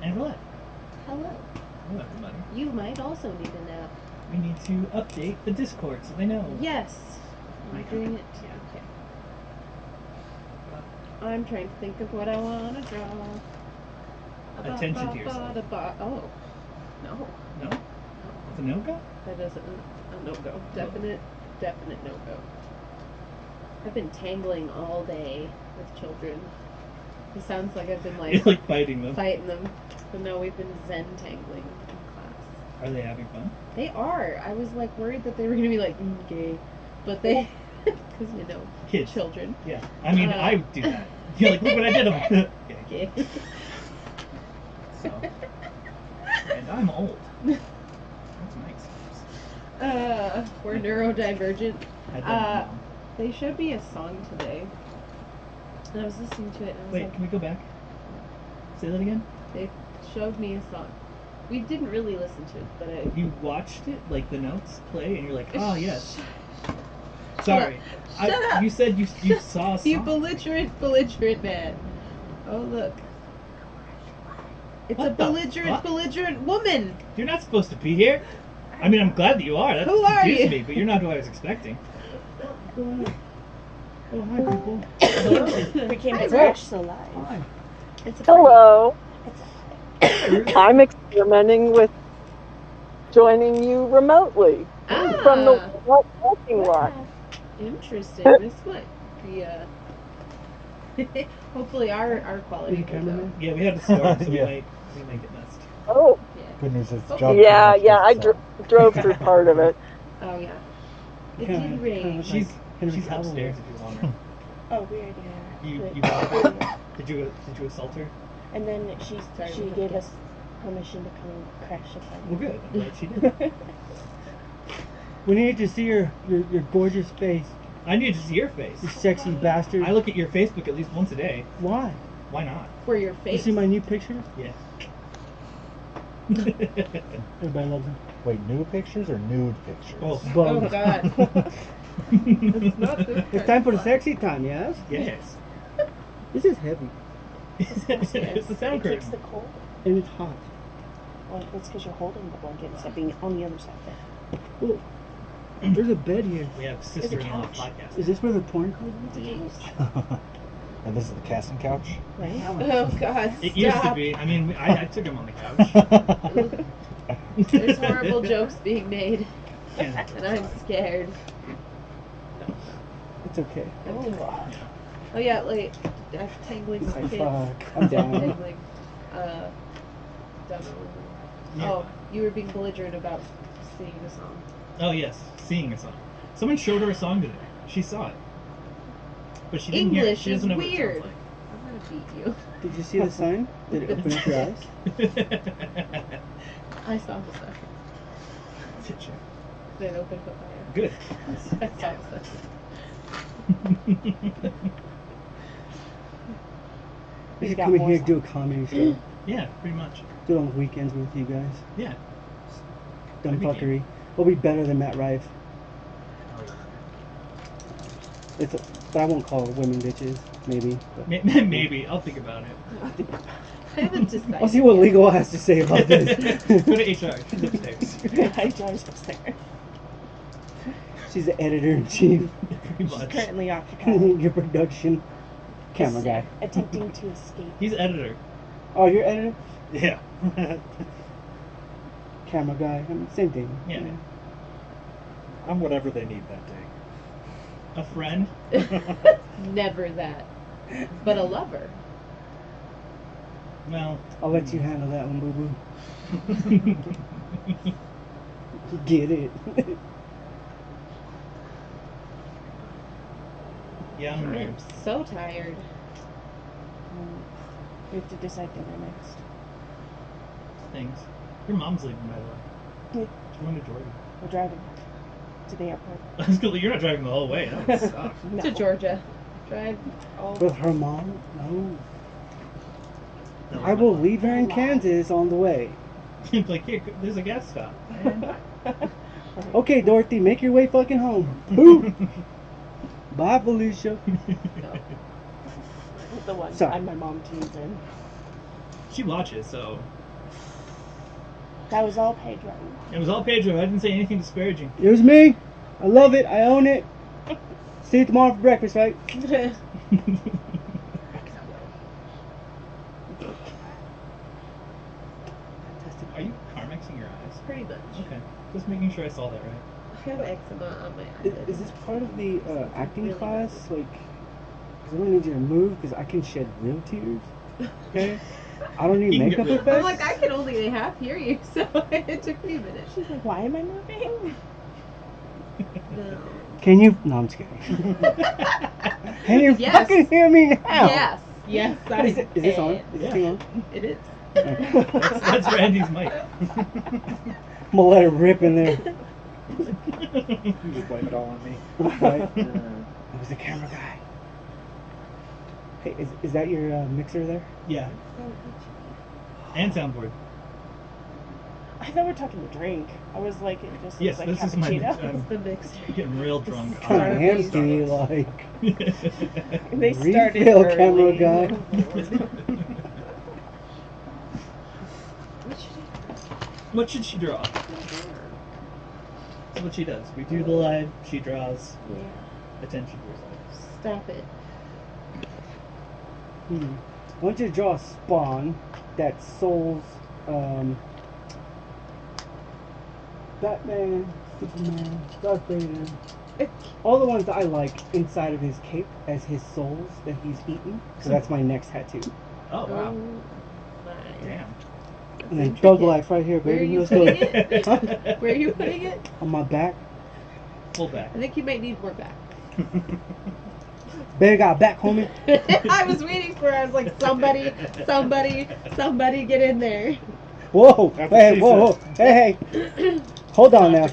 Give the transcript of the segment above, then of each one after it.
And what? Hello. Hello, everybody. You might also need a nap. We need to update the Discord so they know. Yes. I I'm got doing it. it. Okay. I'm trying to think of what I want to draw. Attention to yourself. Oh. No. No? It's a no-go? That isn't a no-go. Definite no-go. I've been tangling all day with children. It sounds like I've been You're like fighting them. fighting them. But no, we've been zen tangling in class. Are they having fun? They are. I was like worried that they were gonna be like gay, but they, because you know, Kids. children. Yeah. I mean, I would do that. You're like, look what I did. I'm like, Gay. So. And I'm old. That's nice. We're neurodivergent. I don't know. They showed me a song today, and I was listening to it, and I was Wait, like, can we go back? Say that again? they showed me a song. We didn't really listen to it, but You watched it, like the notes play, and you're like, oh, yes. Sorry. Shut up. You said you saw a song. You belligerent man. Oh, look. It's What a the belligerent fuck? woman. You're not supposed to be here. I mean, I'm glad that you are. That Who are confused you? me, but you're not who I was expecting. Oh, hi, people. We came to Hi, watch so live. Hi. It's a Hello. I'm experimenting with joining you remotely from the parking lot. Interesting. This might be hopefully our quality. Are you cameraman? Yeah, we had to start, so Yeah. we might get messed. Oh, Yeah. Good news is Oh. John. yeah, finished yeah. I his, drove through part of it. Oh yeah. It Kinda- did rain. kinda She's Henry she's Cavill. upstairs if you want her. Oh, we already You are. got her? Did you assault her? And then she Sorry, we gave have us permission to come and crash the party. Well, good. I'm glad she did. We need to see your gorgeous face. I need to see your face. You sexy bastard. I look at your Facebook at least once a day. Why? Why not? For your You face. see my new picture? Yeah. Everybody loves them. Wait, new pictures or nude pictures? Oh, Oh Bum. God. It's not this It's time for the sexy time, yes? yes. This is heavy. It's the sound It keeps curtain. the cold. And it's hot. Well, it's because you're holding the blanket instead of being on the other side there. Oh, there's a bed here. We have sister-in-law couch. podcast. Is this where the porn comes in? And this is the casting couch? Right? Oh God. It used to Stop. be. I mean, I took him on the couch. There's horrible jokes being made, Yeah. and I'm scared. It's okay. Oh yeah, like I'm tangling with kids. Fuck. I'm down. Tangling. Don't know. Yeah. Oh, you were being belligerent about singing a song. Oh yes, seeing a song. Someone showed her a song today. She saw it, but she didn't hear it. English She doesn't is know what weird. it sounds I'm gonna beat you. Did you see the sign? Did it open up your eyes? like. I saw the sign. Then opened up my eyes. Good. I saw the sign. We should got come in more here and do a comedy show. Yeah, pretty much. Do it on the weekends with you guys. Yeah. Dumb That'd be fuckery. We'll be better than Matt Rife. But I won't call women bitches. Maybe. But Maybe. I'll think about it. I haven't decided. I'll see what yet. legal has to say about this. Go to HR. She's upstairs. I drive upstairs. She's the editor in chief. Pretty much. Currently occupied. Your production camera guy. Attempting to escape. He's editor. Oh, you're editor? Yeah. Camera guy. I mean, same thing. Yeah. I'm whatever they need that day. A friend. Never that, but a lover. Well. I'll let you handle that one, boo boo. Get it. Yeah, I'm I weird. am so tired. We have to decide dinner next. Things. Your mom's leaving, by the way. Yeah. She's going to Georgia. We're driving to the airport. You're not driving the whole way. That would suck. No. To Georgia. Drive. Oh. With her mom? No. I will leave her in Kansas on the way. Like, here, there's a gas stop. Okay, Dorothy, make your way fucking home. Boo! Bye, Felicia. The one Sorry. time my mom tunes in. She watches, so That was all Pedro. It was all Pedro. I didn't say anything disparaging. It was me. I love it. I own it. See you tomorrow for breakfast, right? Are you Carmexing your eyes? Pretty much. Okay. Just making sure I saw that right. I have eczema on my eyelid. Is this part of the acting class? Like, because I don't need you to move because I can shed real tears. Okay? I don't You need can makeup get rid of effects. I'm like, I can only half hear you, so it took me a minute. She's like, why am I moving? No. Can you? No, I'm just kidding. Can you Yes. fucking hear me now? Yes. Yes, I Is this on? Is this Yeah. thing on? It is. That's Randy's mic. I'm gonna let it rip in there. You just blame it all on me. Right? It was the camera guy. Hey, is that your mixer there? Yeah. And soundboard. I thought we were talking to drink. I was like, it just Yes, looks like this is my cappuccino. I'm The mixer. getting real drunk. Kind of on hands to me, Starbucks. like. They started Refill, early. camera guy. What should she draw? That's what she does. We do the live, she draws Yeah. attention to herself. Stop it. I want you to draw a spawn that souls Batman, Superman, Darth Vader, all the ones that I like inside of his cape as his souls that he's eaten. So that's my next tattoo. Oh, wow. My. Damn. And then Thug Life right here, Where are baby. you Let's go. putting it? Huh? Where are you putting it? On my back. Full back. I think you might need more back. Better got back, homie. I was waiting for it. I was like, somebody get in there. Whoa, That's what hey, she whoa, whoa, hey, hey. Hold on now.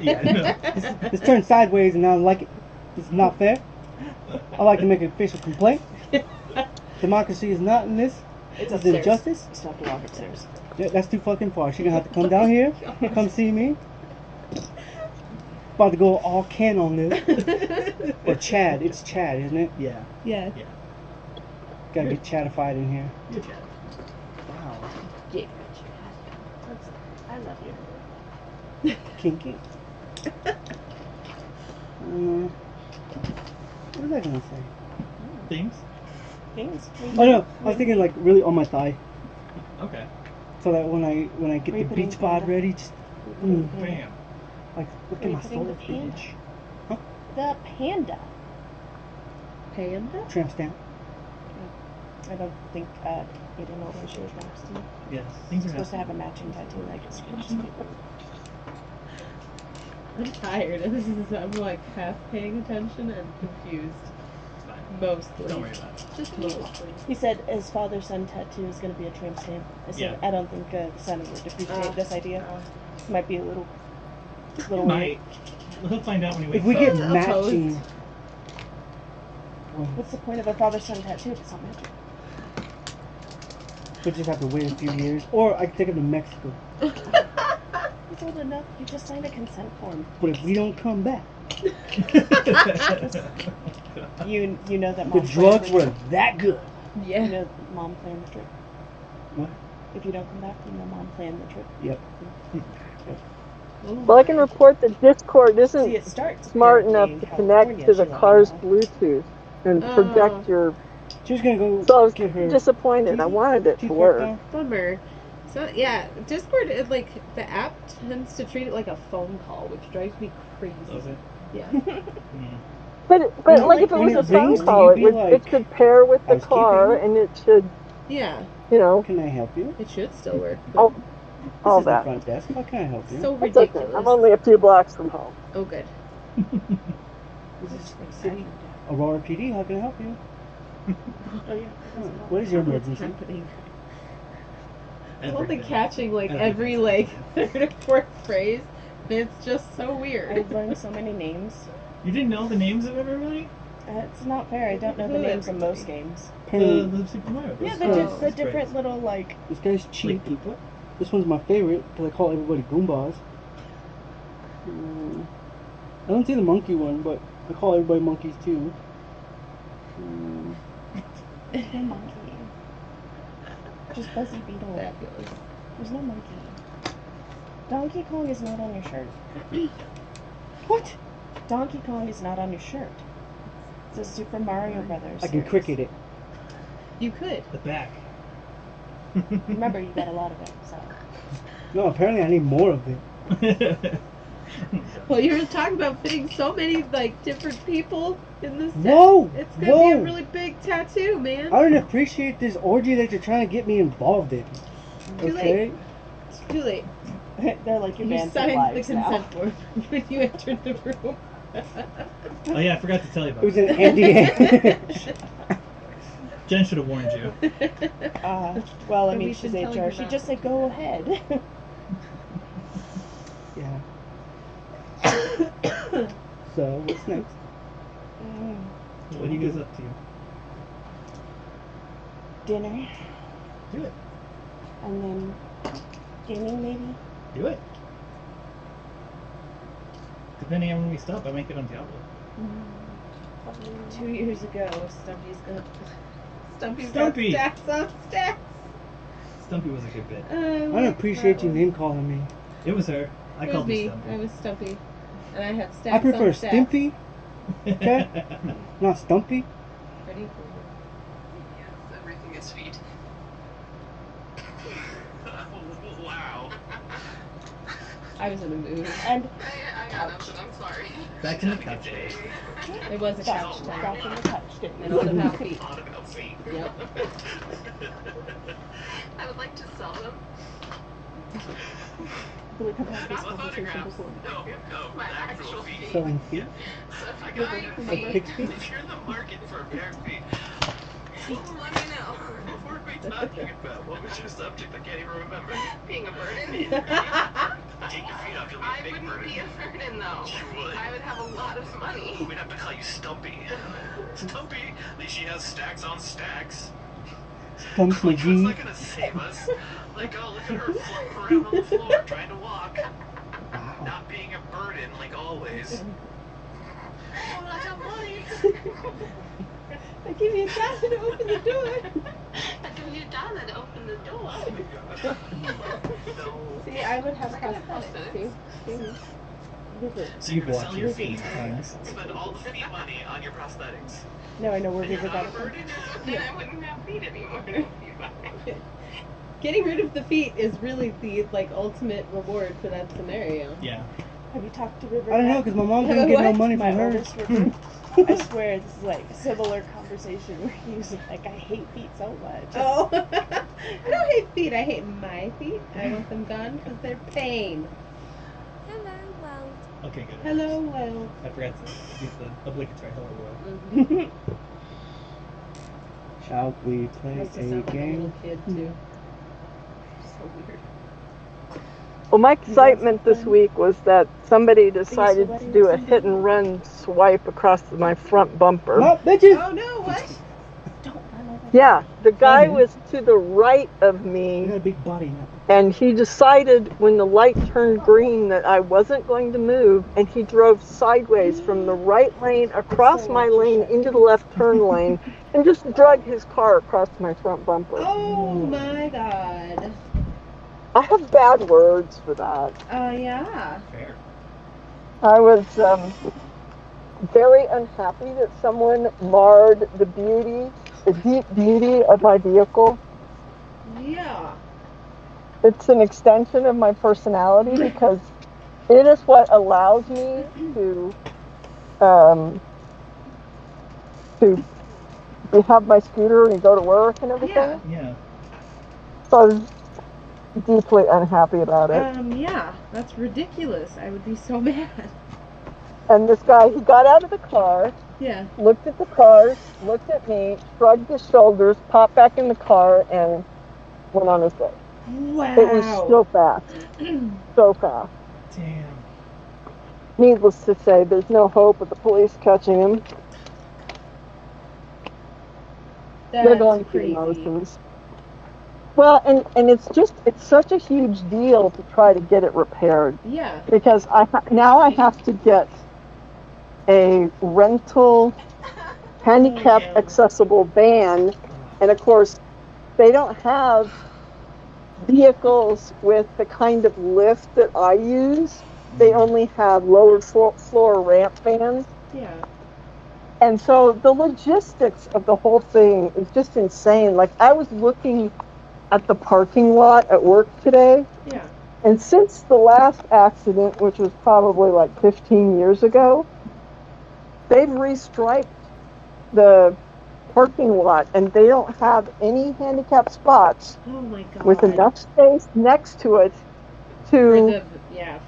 Yeah, no. This turned sideways and I don't like it. This is not fair. I like to make an official complaint. Democracy is not in this. It's It's upstairs. injustice. You still have to walk upstairs. Yeah, that's too fucking far. She's gonna have to come down here, come see me. About to go all Ken on this. Or Chad. It's Chad, isn't it? Yeah. Yeah. Gotta get Chadified in here. You're Chad. Wow. Yeah. I love you. Kinky. What was I gonna say? Things? Things. Oh no, I was thinking like really on my thigh. Okay. So that when I get Where you the putting beach spot panda? ready, just Bam. like look Where at you my putting the soul panda? beach. The panda. Panda? Tramp stamp. I don't think you didn't know when she was last. Yes. Things are Supposed to have a happening. matching tattoo like a switch. I'm tired. And this is, I'm like half paying attention and confused. It's fine. Mostly. Don't worry about it. Just mostly. He said his father-son tattoo is going to be a tramp stamp. I said, Yeah. I don't think the son would appreciate this idea. Might be a little Might. He'll find out when he wakes If we get up. matching, What's the point of a father-son tattoo if it's not magic? we'll just have to wait a few years, or I can take him to Mexico. He's old enough. You just signed a consent form. But if we don't come back, You know that the mom drugs planned were the that good. trip. Yeah. You know mom planned the trip. What? If you don't come back, you know mom planned the trip. Yep. Well, I can report that Discord See, isn't it starts smart apparently enough in to connect California, to the she let car's me know. Bluetooth and project your. She was gonna go So I was get her disappointed. I wanted it to teeth work. down. Bummer. So yeah, Discord, like the app tends to treat it like a phone call, which drives me crazy. Does it? Yeah. Mm. But When it, like if it when was it a phone rings, do call, you it be would like, it should pair with the car "Housekeeping?" and it should, Yeah. you know, Can I help you? It should still work. all, But all This is the that. front desk. How can I help you? so It's okay. ridiculous. I'm only a few blocks from home. Oh, good. This is City Aurora PD. How can I help you? Oh yeah. What is your What's emergency? happening? I'm only Everything. catching like Everything. every like third or fourth phrase. And it's just so weird. I've learned so many names. You didn't know the names of everybody? It's not fair. I don't know the Who names of everybody? most games. Apparently, The Super Mario Yeah, Bros. they're Oh, just the That's great. different little like. this guy's cheap. Like Koopa? This one's my favorite because I call everybody Goombas. I don't see the monkey one, but I call everybody monkeys too. There's no monkey. Just Fuzzy Beetle. Fabulous. There's no monkey. Donkey Kong is not on your shirt. What? Donkey Kong is not on your shirt. It's a Super Mario Brothers. I can series. cricket it. You could. The back. Remember, you got a lot of it, so. No, apparently I need more of it. Well, you were talking about fitting so many like different people in this. Whoa! It's gonna be a Whoa! really big tattoo, man. I don't appreciate this orgy that you're trying to get me involved in. Too Okay? It's too late. They're like your You band for signed the lives now. consent form when you entered the room. Oh yeah, I forgot to tell you It about was that. an NDA. Jen should have warned you. Well, I But mean, we've she's been telling HR. her She not just to. said, go ahead. Yeah. So, what's next? What are you guys up to? Dinner, Do it. and then gaming, maybe? Do it. Depending on when we stop, I might get on Diablo. 2 years ago, Stumpy Stumpy! got stacks on stacks. Stumpy was a good bit. I don't appreciate you name calling me. It was her. I It was called me. you I Stumpy. was Stumpy, and I had stacks I prefer on stacks. Stimpy, okay? Not Stumpy. Ready for Yes, everything is sweet. Wow. I was in a mood. And I got nothing, I'm sorry. Back in the couch days. It was a couch back time. in the touch day. And all about feet. On about feet. Yep. I would like to sell them. We could have this Not conversation photographs. before. No, My actual actual feet. Selling feet. So if I you got got Like pig's feet. if you're in the market for a pair of feet, Let me know. what were we talking about? What was your subject? I can't even remember. Being a burden? Take your feet off, you'll be I a big wouldn't burden. be a burden though. You would. I would have a lot of money. We'd have to call you Stumpy. Stumpy? At least she has stacks on stacks. Stumpy Like, that's G. not gonna save us. Like, oh, look at her flop around on the floor trying to walk. Not being a burden, like always. Oh, I got money. I give you a dollar to open the door. I give you $1 to open the door. No. See, I would have Prosthetics. prosthetics. See? So you're You've gonna sell watched your it feet, times. spend all the feet money on your prosthetics. No, I know where And we you're were not a going. burden? Then I wouldn't have feet anymore. It would be fine. Getting rid of the feet is really the like ultimate reward for that scenario. Yeah. Have you talked to River? I don't know, yet? because my mom didn't get no What? money My from her. oldest River. I swear, this is like a similar conversation where he was like, I hate feet so much. Oh, I don't hate feet. I hate my feet. I want them gone because they're pain. Hello, world. Okay, good. Hello, world. I forgot to use the obligatory hello world. Mm-hmm. Shall we play Must have a sounded like a little game? kid too. So weird. Well, my excitement this fun? week was that somebody decided to sweating do a something? hit and run swipe across my front bumper. Oh, bitches! Oh no! What? Don't run over. Yeah, the guy Mhm. was to the right of You me, got a big body now. and he decided when the light turned green that I wasn't going to move, and he drove sideways from the right lane across my lane into the left turn lane, and just drug his car across my front bumper. Oh my God. I have bad words for that. Oh yeah. Fair. I was very unhappy that someone marred the deep beauty of my vehicle. Yeah. It's an extension of my personality because it is what allows me to have my scooter and go to work and everything. Yeah. Yeah. So I was deeply unhappy about it. Yeah. That's ridiculous. I would be so mad. And this guy, he got out of the car, Yeah. looked at the cars, looked at me, shrugged his shoulders, popped back in the car, and went on his way. Wow. It was so fast. So fast. Damn. Needless to say, there's no hope of the police catching him. They're going That's through the crazy. motions. Well, and it's such a huge deal to try to get it repaired Yeah. because now I have to get a rental handicap accessible van, and of course they don't have vehicles with the kind of lift that I use, they only have lower floor ramp vans. Yeah. And so the logistics of the whole thing is just insane. Like, I was looking at the parking lot at work today, Yeah. and since the last accident, which was probably like 15 years ago, they've restriped the parking lot, and they don't have any handicap spots Oh my god. with enough space next to it For to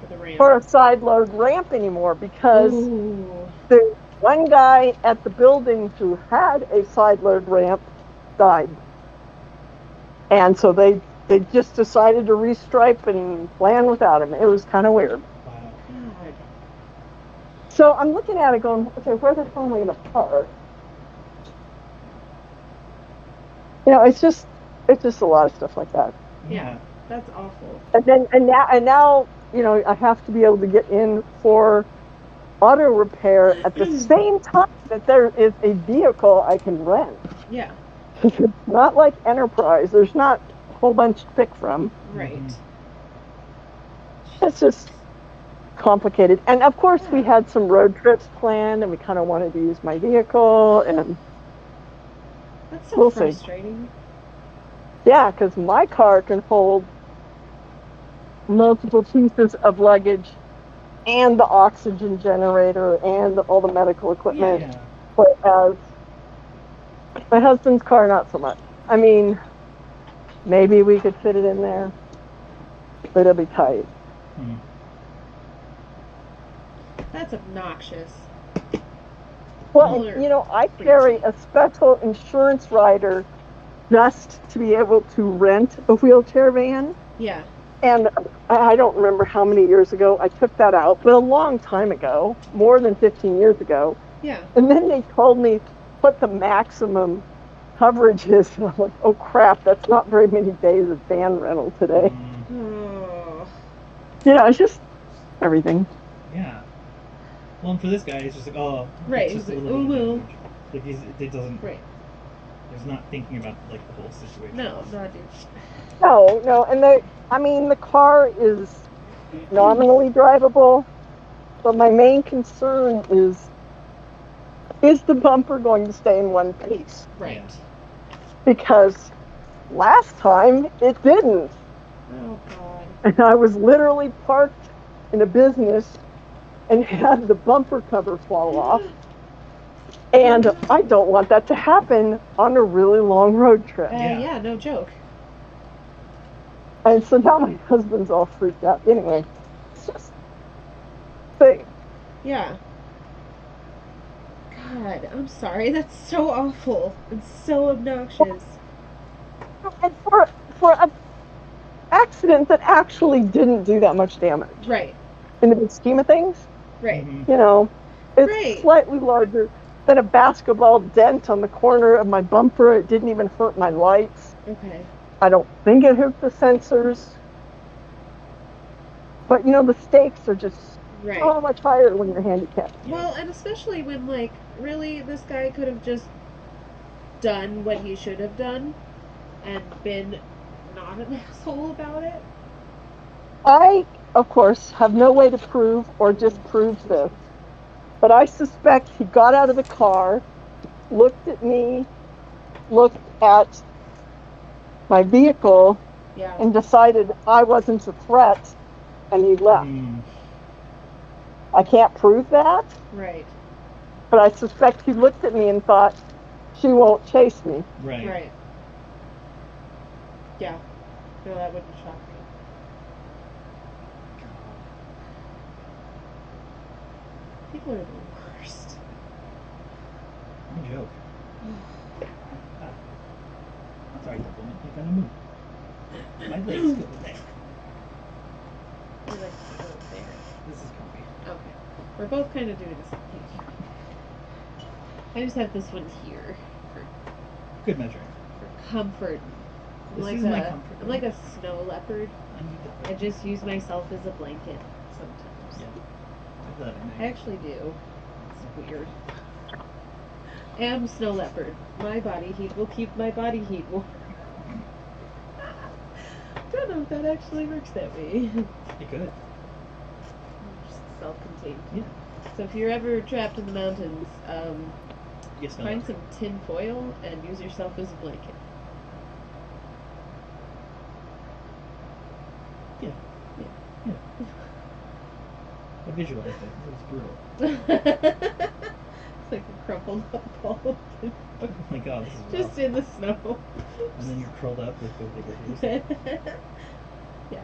the ramp. for a side load ramp anymore, because Ooh. the one guy at the building who had a side load ramp died. And so they just decided to restripe and plan without him. It was kind of weird. Wow. God. So I'm looking at it going, okay, where the hell am I going to park? You know, it's just a lot of stuff like that. Yeah. That's awful. And now, you know, I have to be able to get in for auto repair at the same time that there is a vehicle I can rent. Yeah. It's not like Enterprise. There's not a whole bunch to pick from. Right. It's just complicated. And of course, we had some road trips planned, and we kind of wanted to use my vehicle, and That's so we'll see. frustrating. Yeah, because my car can hold multiple pieces of luggage and the oxygen generator and all the medical equipment, Yeah. whereas my husband's car, not so much. I mean, maybe we could fit it in there, but it'll be tight. Hmm. That's obnoxious. Well, and, you know, I carry a special insurance rider just to be able to rent a wheelchair van. Yeah. And I don't remember how many years ago I took that out, but a long time ago, more than 15 years ago. Yeah. And then they told me what the maximum coverage is. And I'm like, oh crap, that's not very many days of van rental today. Oh. Yeah, it's just everything. Yeah. Well, and for this guy, it's just like, oh, Right, it's just he's a like, little bit of ooh, damage. Like it doesn't. Right. He's not thinking about like the whole situation. No, not dude. No, and the car is nominally drivable, but my main concern is the bumper going to stay in one piece? Right. Because last time it didn't. Oh god. And I was literally parked in a business and had the bumper cover fall off. And I don't want that to happen on a really long road trip. Yeah, no joke. And so now my husband's all freaked out. Anyway, it's just thing. Yeah. God, I'm sorry. That's so awful. It's so obnoxious. And for an accident that actually didn't do that much damage. Right. In the big scheme of things. Right. You know, it's slightly larger than a basketball dent on the corner of my bumper. It didn't even hurt my lights. Okay. I don't think it hurt the sensors. But, you know, the stakes are just so much higher when you're handicapped. Well, and especially when, like, really, this guy could have just done what he should have done and been not an asshole about it. I, of course, have no way to prove or disprove this, but I suspect he got out of the car, looked at me, looked at my vehicle, and decided I wasn't a threat, and he left. I can't prove that. Right. But I suspect he looked at me and thought, she won't chase me. Right. Yeah. No, that wouldn't shock me. People are the worst. No joke. Sorry, Doublemint. You gotta move. My legs go there. Your legs go there. This is comfy. Okay. We're both kind of doing this. I just have this one here for Good measure. comfort. This is my comfort. I'm like a snow leopard. I need that. I just use myself as a blanket sometimes. Yeah. I actually do. It's weird. I am snow leopard. My body heat will keep my body heat warm. don't know if that actually works that way. It could. Just self-contained. Yeah. So if you're ever trapped in the mountains, Yes, no. find some tin foil and use yourself as a blanket. Yeah. Yeah. Yeah. I visualized it. It was brutal. It's like a crumpled up ball of tin Oh foil. my god, this is Just rough. in the snow. And then you're curled up with the bigger Yeah.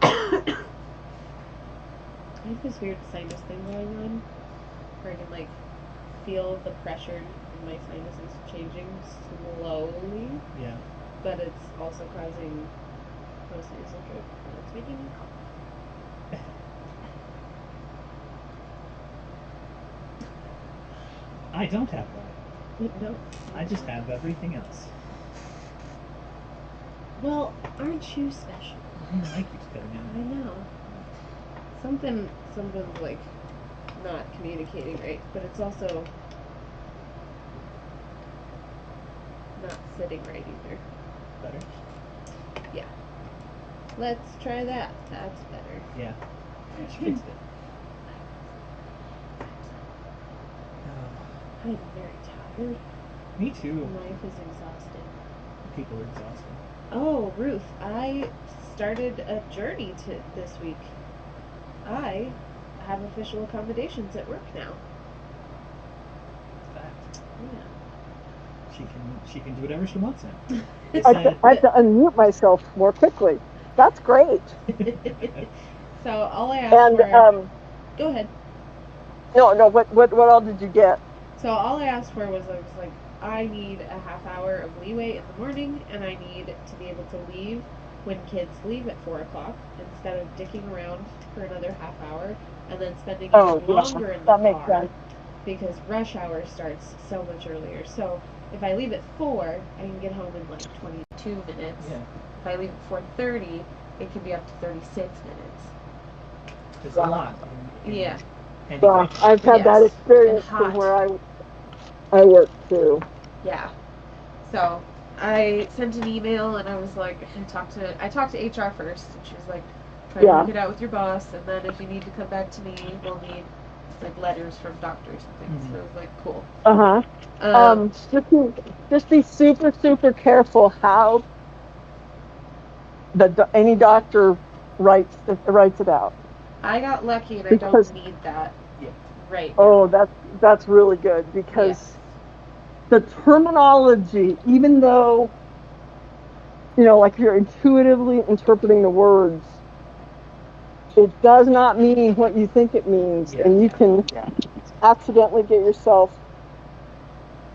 Mm. I have this weird sinus thing going on where I can like feel the pressure in my sinuses changing slowly, Yeah. but it's also causing a sinus drip and it's making me cough. I don't have that. No. I just have everything else. Well, aren't you special? My mic keeps cutting I out. know. Something's like not communicating right, but it's also not sitting right either. Better? Yeah. Let's try that. That's better. Yeah. She fixed it. Oh, I'm very tired. me too. Life is exhausting. People are exhausted. Oh, Ruth, I started a journey to this week. I have official accommodations at work now. Fact. Yeah. She can do whatever she wants now. They I said, have to unmute myself more quickly. That's great. So all I asked And for. Go ahead. no. What all did you get? So all I asked for was I was like, I need a half hour of leeway in the morning, and I need to be able to leave when kids leave at 4 o'clock instead of dicking around for another half hour and then spending even longer in the that makes car sense. because rush hour starts so much earlier. So if I leave at 4, I can get home in like 22 minutes. yeah. If I leave at 4:30, it can be up to 36 minutes. It's a lot. Yeah. And Yeah, I've had that Yes, experience and from hot. where I work too. Yeah. So I sent an email and I was like, I talked to HR first, and she was like, try to work it out with your boss, and then if you need to come back to me, we'll need like letters from doctors and things. So I was like, cool. Just be super careful how any doctor writes it out. I got lucky and Because- I don't need that Yeah. right now. Oh, that's really good because the terminology, even though like you're intuitively interpreting the words, it does not mean what you think it means, and you can accidentally get yourself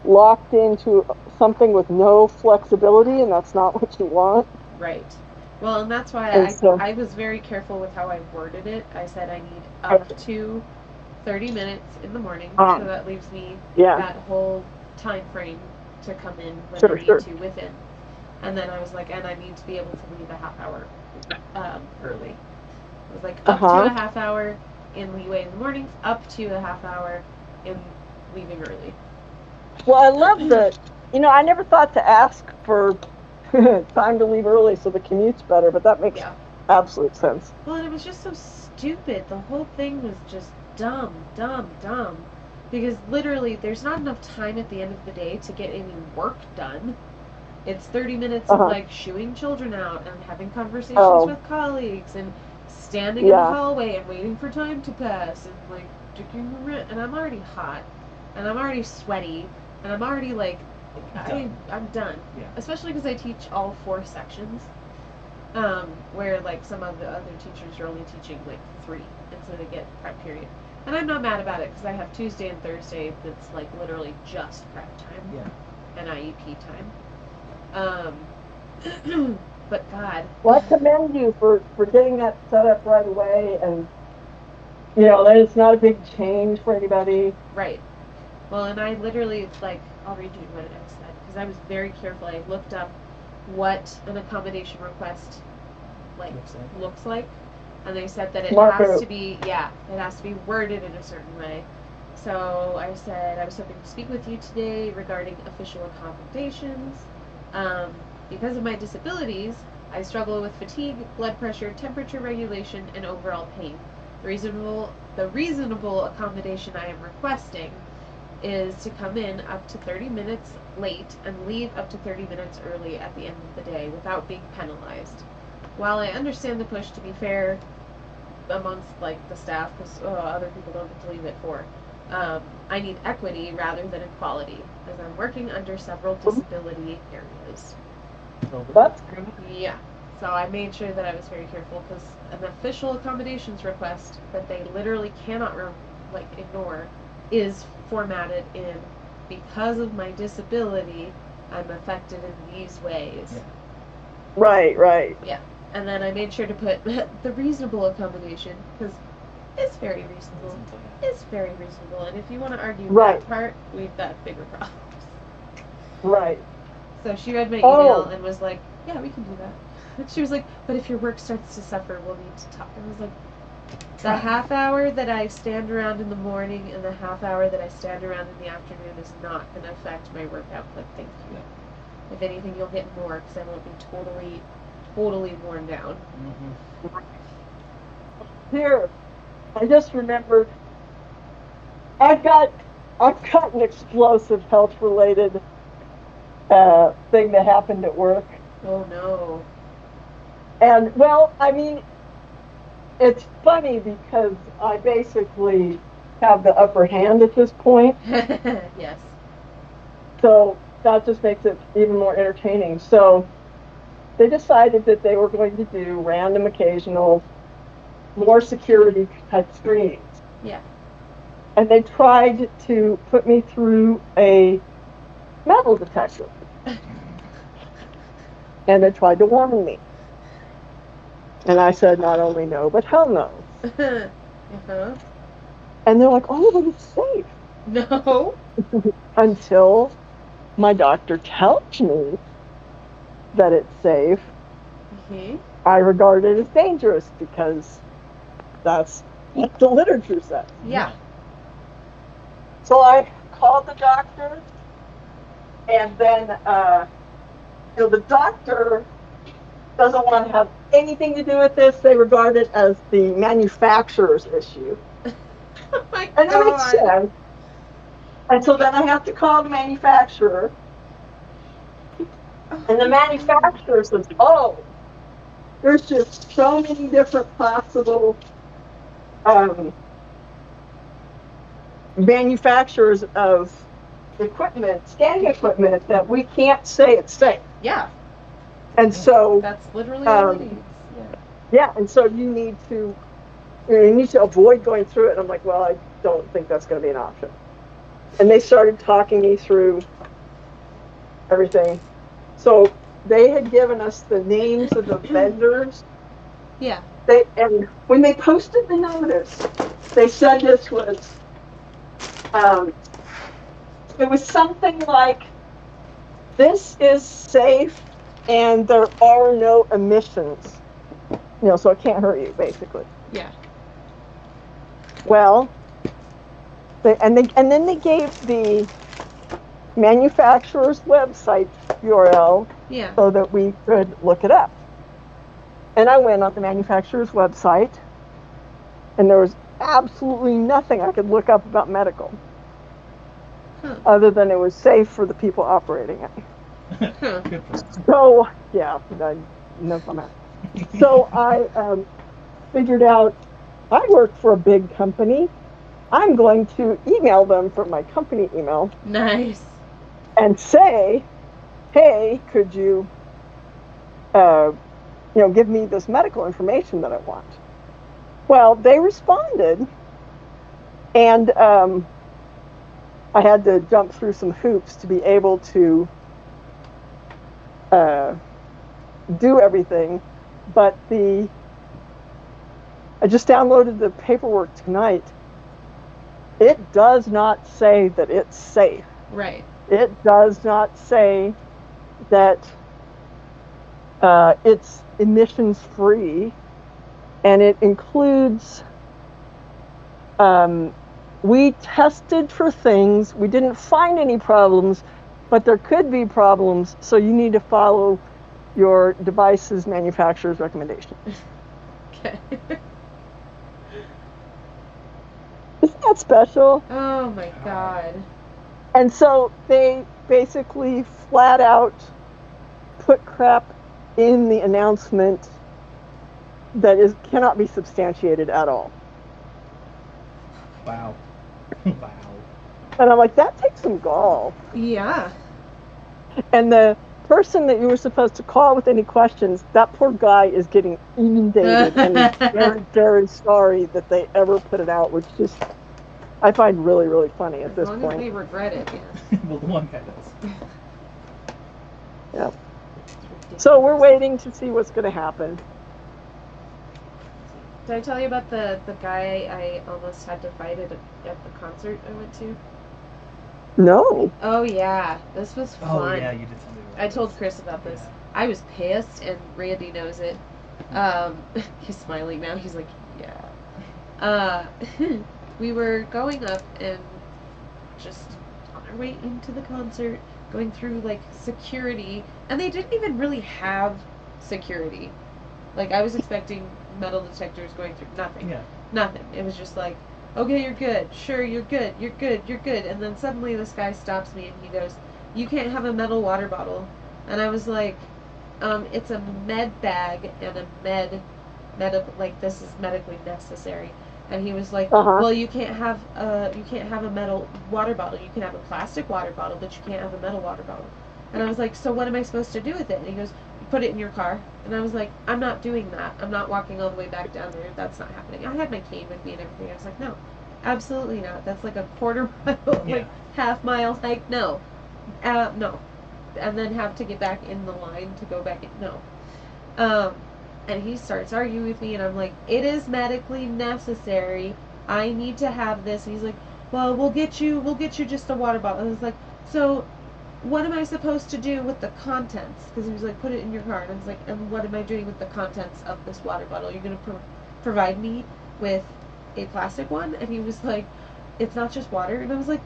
locked into something with no flexibility, and that's not what you want. Right. Well, and that's why I was very careful with how I worded it. I said I need up to 30 minutes in the morning, so that leaves me that whole time frame to come in when I need to within. And then I was like, and I need to be able to leave a half hour early. It was like up to a half hour in leeway in the mornings, up to a half hour in leaving early. Well, I love that. I never thought to ask for time to leave early so the commute's better, but that makes absolute sense. Well, and it was just so stupid. The whole thing was just dumb. Because literally, there's not enough time at the end of the day to get any work done. It's 30 minutes of like shooing children out and having conversations with colleagues and standing in the hallway and waiting for time to pass and like drinking around. And I'm already hot and I'm already sweaty and I'm already like I'm done. Yeah. Especially because I teach all 4 sections, where like some of the other teachers are only teaching like 3, and so they get prep period. And I'm not mad about it because I have Tuesday and Thursday that's like literally just prep time and IEP time. But God. Well, I commend you for getting that set up right away, and that it's not a big change for anybody. Right. Well, and I literally, like, I'll read you what I said, because I was very careful. I looked up what an accommodation request, looks like. And they said that it has to be, it has to be worded in a certain way. So I said, I was hoping to speak with you today regarding official accommodations. Because of my disabilities, I struggle with fatigue, blood pressure, temperature regulation, and overall pain. The reasonable accommodation I am requesting is to come in up to 30 minutes late and leave up to 30 minutes early at the end of the day without being penalized. While I understand the push to be fair amongst like the staff, because other people don't get to leave at 4, I need equity rather than equality, as I'm working under several disability areas. That's good. Yeah. So I made sure that I was very careful, because an official accommodations request that they literally cannot ignore is formatted in, because of my disability, I'm affected in these ways. Yeah. Right. Yeah. And then I made sure to put the reasonable accommodation, because it's very reasonable. It's very reasonable. And if you want to argue Right. that part, we've got bigger problems. Right. So she read my Oh. email and was like, yeah, we can do that. And she was like, but if your work starts to suffer, we'll need to talk. I was like, the half hour that I stand around in the morning and the half hour that I stand around in the afternoon is not going to affect my work output. Thank you. Yeah. If anything, you'll get more, because I won't be totally worn down. Mm-hmm. Here, I just remembered. I've got an explosive health-related thing that happened at work. Oh no. And, well, I mean, it's funny because I basically have the upper hand at this point. Yes. So that just makes it even more entertaining. So they decided that they were going to do random occasional, more security type screenings. Yeah. And they tried to put me through a metal detector. And they tried to warn me. And I said, not only no, but hell no. Uh-huh. And they're like, oh, but it's safe. No. Until my doctor tells me that it's safe, Mm-hmm. I regard it as dangerous because that's what the literature says. Yeah. So I called the doctor, and then the doctor doesn't want to have anything to do with this. They regard it as the manufacturer's issue. Oh my And that makes God. sense. And so then I have to call the manufacturer. And the manufacturer says, oh, there's just so many different possible manufacturers of equipment, scanning equipment, that we can't say it's safe. Yeah. And so, That's literally all it needs. yeah, and so you need to avoid going through it. And I'm like, well, I don't think that's going to be an option. And they started talking me through everything. So they had given us the names of the vendors. Yeah. And when they posted the notice, they said this was, it was something like, this is safe and there are no emissions. So it can't hurt you, basically. Yeah. Well, and then they gave the manufacturer's website URL Yeah. so that we could look it up. And I went on the manufacturer's website, and there was absolutely nothing I could look up about medical, other than it was safe for the people operating it. Good for them. So, yeah, no comment. So I figured out, I work for a big company. I'm going to email them from my company email Nice. and say, hey, could you, give me this medical information that I want? Well, they responded, and I had to jump through some hoops to be able to do everything. But I just downloaded the paperwork tonight. It does not say that it's safe. Right. It does not say that it's emissions free, and it includes, we tested for things, we didn't find any problems, but there could be problems, so you need to follow your device's manufacturer's recommendation. Okay. Isn't that special? Oh my god. And so they basically flat out put crap in the announcement that cannot be substantiated at all. Wow. Wow. And I'm like, that takes some gall. Yeah. And the person that you were supposed to call with any questions, that poor guy is getting inundated and is very, very sorry that they ever put it out, which just I find really, really funny at As this long point. as they regret it, yeah. Well, the one guy does. Yeah. So we're waiting to see what's going to happen. Did I tell you about the guy I almost had to fight at the concert I went to? No. Oh yeah, this was fun. Oh yeah, you did something. I told Chris about this. Yeah. I was pissed, and Randy knows it. He's smiling now. He's like, yeah. We were going up and just on our way into the concert, going through like security, and they didn't even really have security. Like I was expecting metal detectors going through. Nothing. Yeah. Nothing. It was just like, okay, you're good. Sure, you're good. You're good. You're good. And then suddenly this guy stops me and he goes, you can't have a metal water bottle. And I was like, it's a med bag and a like this is medically necessary. And he was like, well, you can't have a metal water bottle. You can have a plastic water bottle, but you can't have a metal water bottle. And I was like, so what am I supposed to do with it? And he goes, put it in your car. And I was like, I'm not doing that. I'm not walking all the way back down there. That's not happening. I had my cane with me and everything. I was like, no, absolutely not. That's like a quarter mile, like half mile hike. No. No. And then have to get back in the line to go back in. No. And he starts arguing with me and I'm like, it is medically necessary. I need to have this. And he's like, well, we'll get you just a water bottle. And I was like, so what am I supposed to do with the contents? Because he was like, put it in your car. And I was like, and what am I doing with the contents of this water bottle? You're going to provide me with a plastic one? And he was like, it's not just water. And I was like,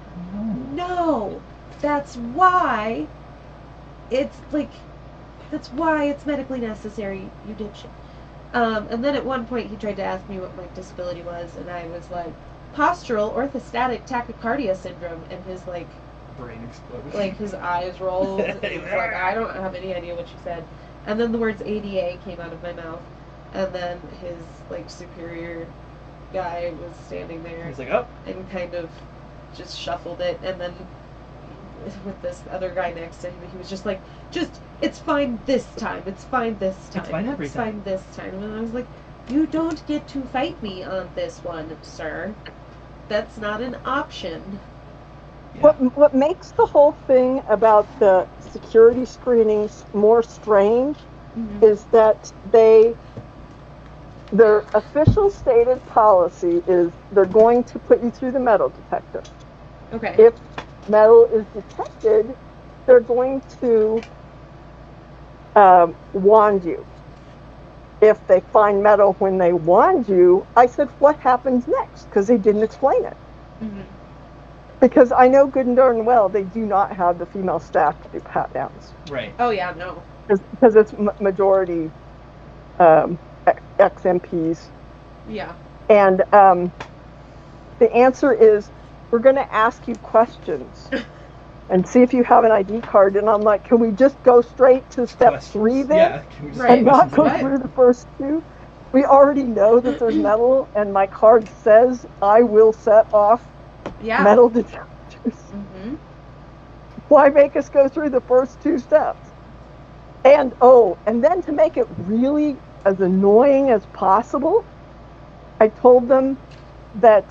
no, that's why it's medically necessary, you dipshit. And then at one point he tried to ask me what my disability was, and I was like, postural orthostatic tachycardia syndrome, and his like brain exploded. Like his eyes rolled. He was like, I don't have any idea what you said. And then the words ADA came out of my mouth, and then his like superior guy was standing there. He's like, oh, and kind of just shuffled it, and then with this other guy next to him, he was just like, it's fine this time. It's fine this time. It's fine every time. It's fine this time. And I was like, you don't get to fight me on this one, sir. That's not an option. Yeah. What makes the whole thing about the security screenings more strange is that their official stated policy is they're going to put you through the metal detector. Okay. If metal is detected, they're going to wand you. If they find metal when they wand you, I said, what happens next? Because they didn't explain it. Mm-hmm. Because I know good and darn well they do not have the female staff to do pat downs. Right. Oh yeah, no. Because it's majority ex-MPs. Yeah. And the answer is, we're going to ask you questions and see if you have an ID card. And I'm like, can we just go straight to step 3 then? Yeah. Can we just And not go Right. through the first 2? We already know that there's metal, and my card says I will set off metal detectors. Mm-hmm. Why make us go through the first 2 steps? And then to make it really as annoying as possible, I told them that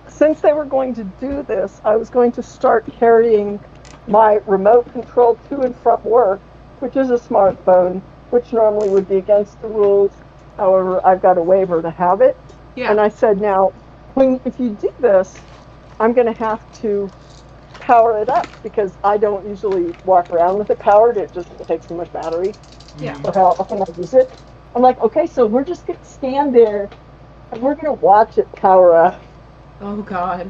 since they were going to do this, I was going to start carrying my remote control to and from work, which is a smartphone, which normally would be against the rules. However, I've got a waiver to have it. Yeah. And I said, now, if you do this, I'm going to have to power it up because I don't usually walk around with it powered. It just takes so much battery. Yeah. For how often I use it. I'm like, okay, so we're just going to stand there and we're going to watch it power up. Oh God.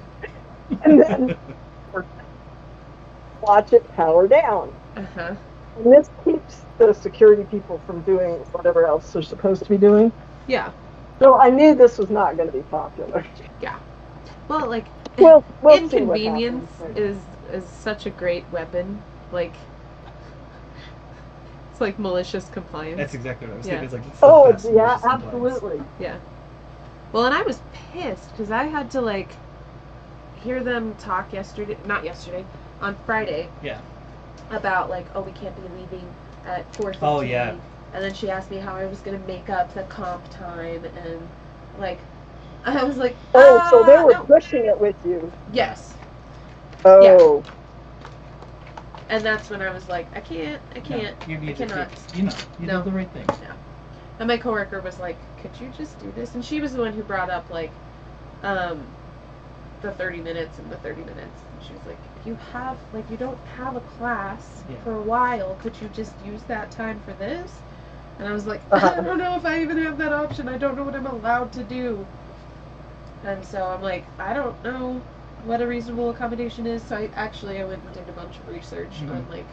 And then watch it power down. Uh-huh. And this keeps the security people from doing whatever else they're supposed to be doing. Yeah. So I knew this was not going to be popular. Well, like, Well, we'll see what inconvenience happens. is such a great weapon. Like, it's like malicious compliance. That's exactly what I was Yeah. thinking. It's like, it's the Oh, best yeah, malicious compliance. absolutely. Yeah. Well, and I was pissed because I had to, like, hear them talk not yesterday, on Friday. Yeah. About, like, oh, we can't be leaving at 4:15. Oh, yeah. And then she asked me how I was going to make up the comp time, and, like, I was like, Oh, so they were no. pushing it with you. Yes. Oh. And that's when I was like, I can't, You need I cannot. You No. did the right thing. And my coworker was like, could you just do this? And she was the one who brought up, like, the 30 minutes and the 30 minutes. And she was like, you don't have a class for a while. Could you just use that time for this? And I was like, I don't know if I even have that option. I don't know what I'm allowed to do. And so I'm like, I don't know what a reasonable accommodation is. So I went and did a bunch of research on, like,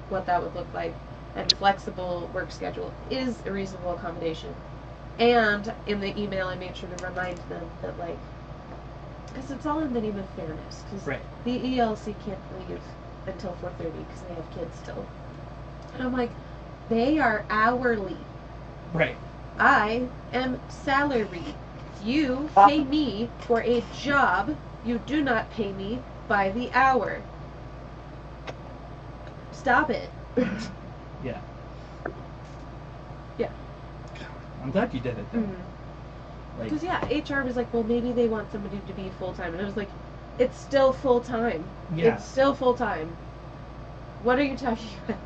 what that would look like. And flexible work schedule is a reasonable accommodation. And in the email, I made sure to remind them that, like, because it's all in the name of fairness. Because the ELC can't leave until 4:30 because they have kids still. And I'm like, they are hourly. Right. I am salaried. You pay me for a job. You do not pay me by the hour. Stop it. Yeah. Yeah. I'm glad you did it, though. Like, Because, HR was like, well, maybe they want somebody to be full-time. And I was like, it's still full-time. Yeah. It's still full-time. What are you talking about?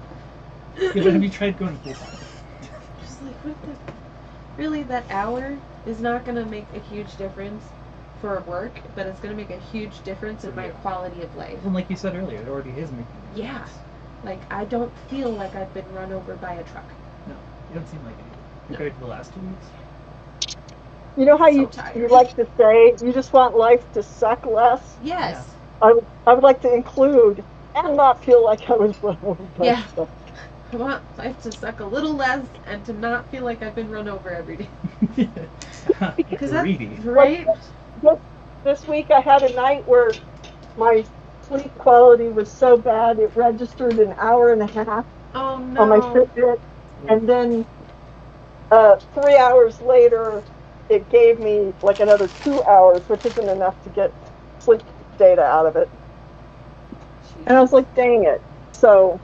Yeah, but have you tried going full-time? Just like, what the... Really, that hour is not going to make a huge difference for work, but it's going to make a huge difference in my quality of life. And like you said earlier, it already is making a Yeah. difference. Like, I don't feel like I've been run over by a truck. No, you don't seem like it compared to the last 2 weeks. You know how So you tired. like to say you just want life to suck less? Yes. I would like to include and not feel like I was run over by Yeah. stuff. I want life to suck a little less and to not feel like I've been run over every day. Because that's Greedy. right. This week I had a night where my sleep quality was so bad it registered an hour and a half Oh no. on my Fitbit, and then 3 hours later it gave me like another 2 hours, which isn't enough to get sleep data out of it. And I was like, dang it. So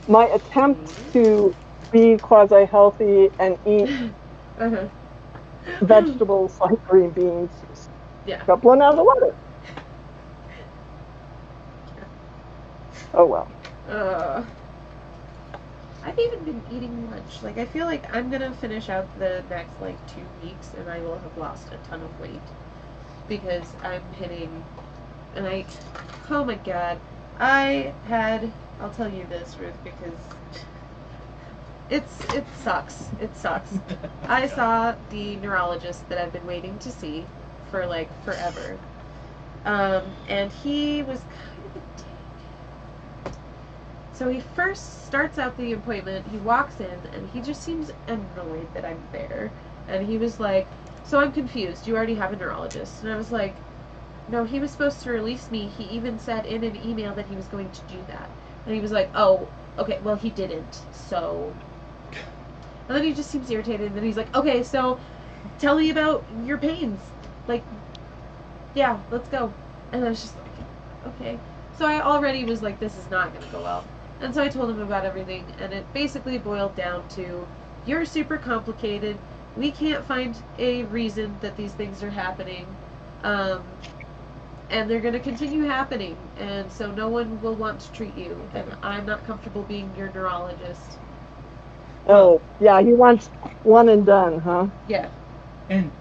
my attempt to be quasi-healthy and eat vegetables like green beans got blown out of the water. Oh well. I've even been eating lunch. Like, I feel like I'm gonna finish out the next, like, 2 weeks and I will have lost a ton of weight. Because I'm hitting, and oh my god. I'll tell you this, Ruth, because it sucks. It sucks. I saw the neurologist that I've been waiting to see for, like, forever. And he was kind of a dick. So he first starts out the appointment, he walks in, and he just seems annoyed that I'm there. And he was like, so I'm confused, you already have a neurologist. And I was like, no, he was supposed to release me. He even said in an email that he was going to do that. And he was like, oh, okay, well, he didn't, so... And then he just seems irritated, and then he's like, okay, so tell me about your pains. Like, yeah, let's go. And I was just like, okay. So I already was like, this is not going to go well. And so I told him about everything, and it basically boiled down to, you're super complicated. We can't find a reason that these things are happening. And they're going to continue happening, and so no one will want to treat you, and I'm not comfortable being your neurologist. Oh, yeah, he wants one and done, huh? Yeah. And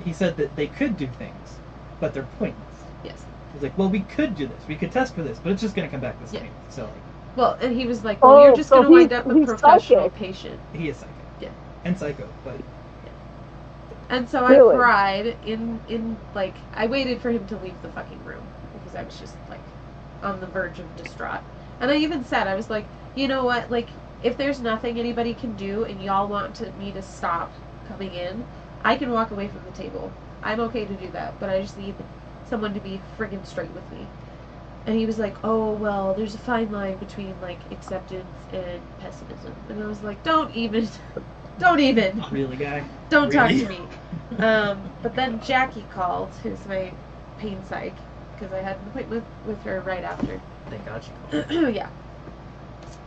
he said that they could do things, but they're pointless. Yes. He's like, well, we could do this, we could test for this, but it's just going to come back the same. So, well, and he was like, well, you're just going to wind up a professional patient. He is psychic. Yeah. And psycho, but... And so I cried in I waited for him to leave the fucking room because I was just like on the verge of distraught. And I even said, I was like, you know what, like, if there's nothing anybody can do and y'all want me to stop coming in, I can walk away from the table. I'm okay to do that, but I just need someone to be friggin' straight with me. And he was like, oh, well, there's a fine line between, like, acceptance and pessimism. And I was like, don't even. Really, guy? Don't talk Really? to me. But then Jackie called, who's my pain psych, because I had an appointment with her right after. Thank God she called. Yeah.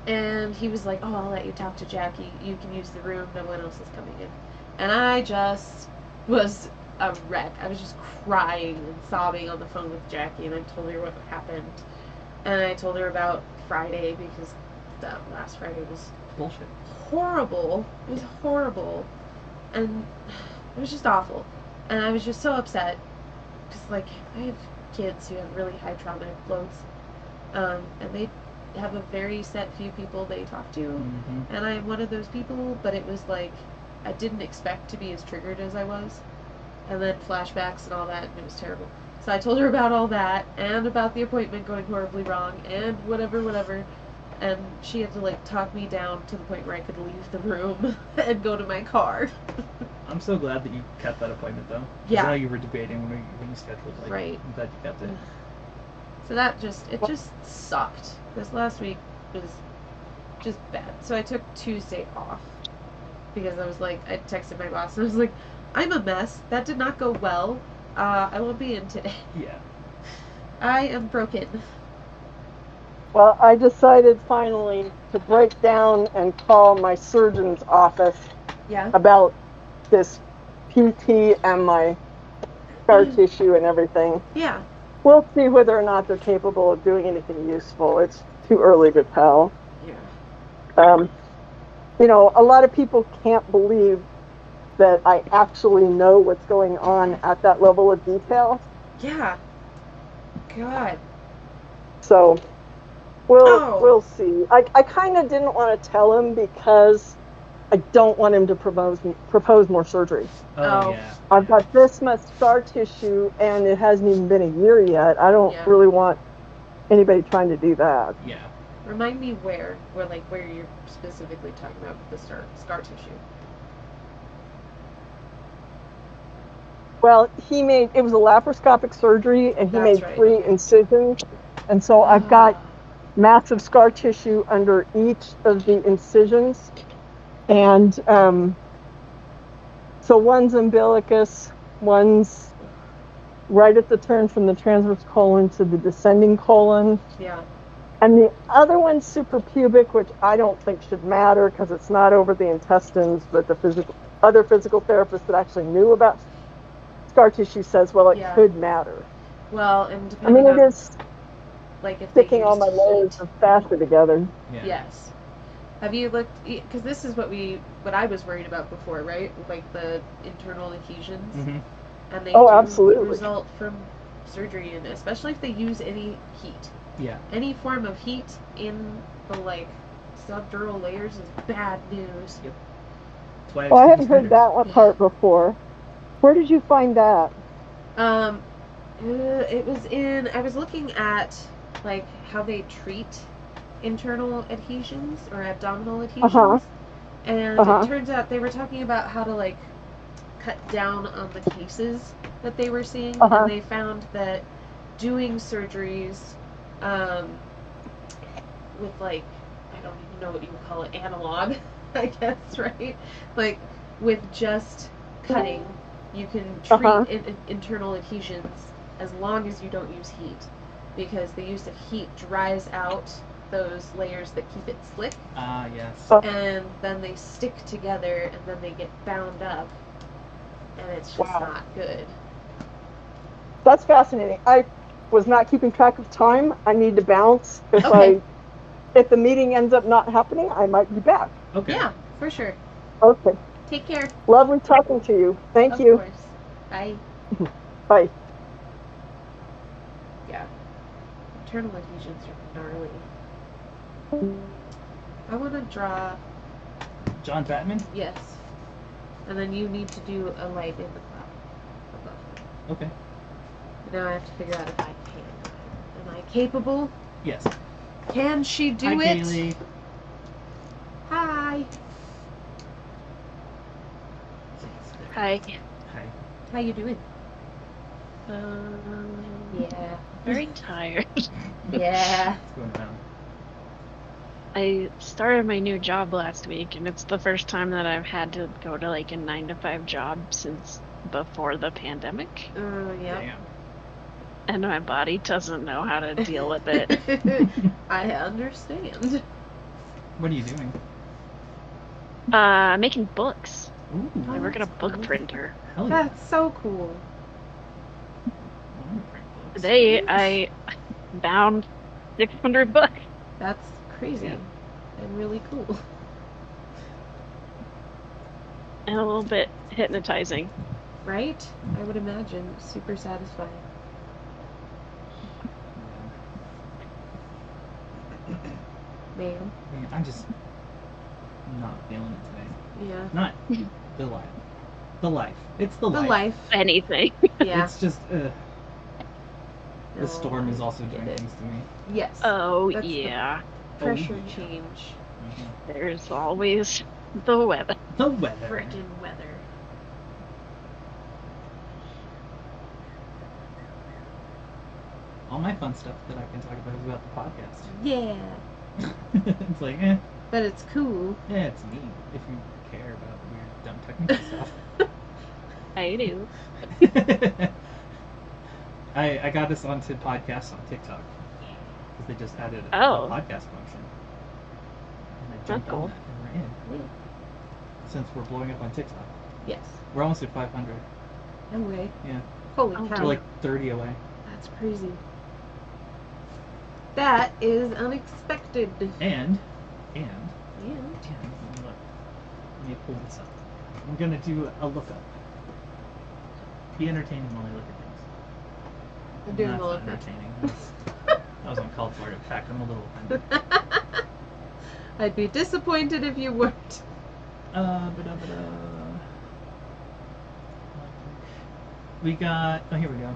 And he was like, oh, I'll let you talk to Jackie. You can use the room. No one else is coming in. And I just was a wreck. I was just crying and sobbing on the phone with Jackie, and I told her what happened. And I told her about Friday, because that last Friday was Bullshit. horrible. It was horrible. And it was just awful. And I was just so upset. Because, like, I have kids who have really high traumatic loads. And they have a very set few people they talk to. Mm-hmm. And I'm one of those people, but it was like, I didn't expect to be as triggered as I was. And then flashbacks and all that, and it was terrible. So I told her about all that, and about the appointment going horribly wrong, and whatever. And she had to, like, talk me down to the point where I could leave the room and go to my car. I'm so glad that you kept that appointment, though. 'Cause Yeah. I know you were debating when you scheduled. Like, Right. I'm glad you kept it. So that just sucked. This last week was just bad. So I took Tuesday off because I was like, I texted my boss and I was like, I'm a mess. That did not go well. I won't be in today. Yeah. I am broken. Well, I decided finally to break down and call my surgeon's office Yeah. about this PT and my scar tissue and everything. Yeah. We'll see whether or not they're capable of doing anything useful. It's too early to tell. Yeah. You know, a lot of people can't believe that I actually know what's going on at that level of detail. Yeah. God. So Oh. we'll see. I kind of didn't want to tell him because I don't want him to propose more surgery. Oh. Yeah. I've got this much scar tissue and it hasn't even been a year yet. I don't Yeah. really want anybody trying to do that. Yeah. Remind me where you're specifically talking about the scar tissue. Well, it was a laparoscopic surgery and he That's made right, 3 okay. incisions. And so I've got massive scar tissue under each of the incisions. And so one's umbilicus, one's right at the turn from the transverse colon to the descending colon. Yeah. And the other one's suprapubic, which I don't think should matter because it's not over the intestines, but the other physical therapist that actually knew about scar tissue says, well, it Yeah. could matter. Well, and I depending mean, it on, is like, if they sticking all my used layers heat. of fascia together. Yeah. Yes. Have you looked? Because this is what I was worried about before, right? Like the internal adhesions, Mm-hmm. and they Oh, do absolutely. result from surgery, and especially if they use any heat, Yeah. any form of heat in the like subdural layers is bad news. That's why Oh, I have haven't heard that one part before. Where did you find that? It was in. I was looking at like how they treat internal adhesions or abdominal adhesions, and it turns out they were talking about how to like cut down on the cases that they were seeing, and they found that doing surgeries with like, I don't even know what you would call it, analog, I guess, right? Like with just cutting, you can treat internal adhesions as long as you don't use heat, because the use of heat dries out those layers that keep it slick, yes. and then they stick together, and then they get bound up, and it's just not good. That's fascinating. I was not keeping track of time. I need to bounce. If the meeting ends up not happening, I might be back. Okay. Yeah, for sure. Okay. Take care. Lovely talking to you. Thank Of you. course. Bye. Bye. Yeah. Internal adhesions are gnarly. I want to draw. John Batman? Yes. And then you need to do a light in the cloud above. Okay. Now I have to figure out if I can. Am I capable? Yes. Can she do Hi, it? Kaylee. Hi. Hi. Hi. How you doing? Yeah. Very tired. Yeah. What's going on? I started my new job last week, and it's the first time that I've had to go to like a 9-to-5 job since before the pandemic, Oh, yeah. Damn. and my body doesn't know how to deal with it. I understand. What are you doing? Making books. Ooh. I work at a that's book fun. printer. Hell yeah. That's so cool. I wanna print books. Today I bound 600 books. That's crazy. Yeah. And really cool. And a little bit hypnotizing. Right? I would imagine. Super satisfying. Man. Man, I'm just not feeling it today. Yeah. Not the life. The life. It's the The life. life. Anything. Yeah. It's just, No, the storm is I also get doing it. things to me. Yes. Oh, That's the yeah. Pressure yeah. change. There's always the weather. The weather. Frickin' weather. All my fun stuff that I can talk about is about the podcast. Yeah. It's like, eh, But it's cool. yeah, it's neat if you care about weird, dumb technical stuff. I do. I got us onto podcasts on TikTok because they just added a Oh. podcast function. And I That's jumped cool. on that and we're in. Yeah. Since we're blowing up on TikTok, Yes. we're almost at 500. No way. Yeah, Holy Oh, cow. we're like 30 away. That's crazy. That is unexpected. And Yeah. look, let me pull this up. I'm gonna do a lookup. Be entertaining while I look at things. I'm doing That's the not lookup. entertaining. That was uncalled for. In fact, I'm a little offended. I'd be disappointed if you weren't. Ba-da-ba-da. We got. Oh, here we go.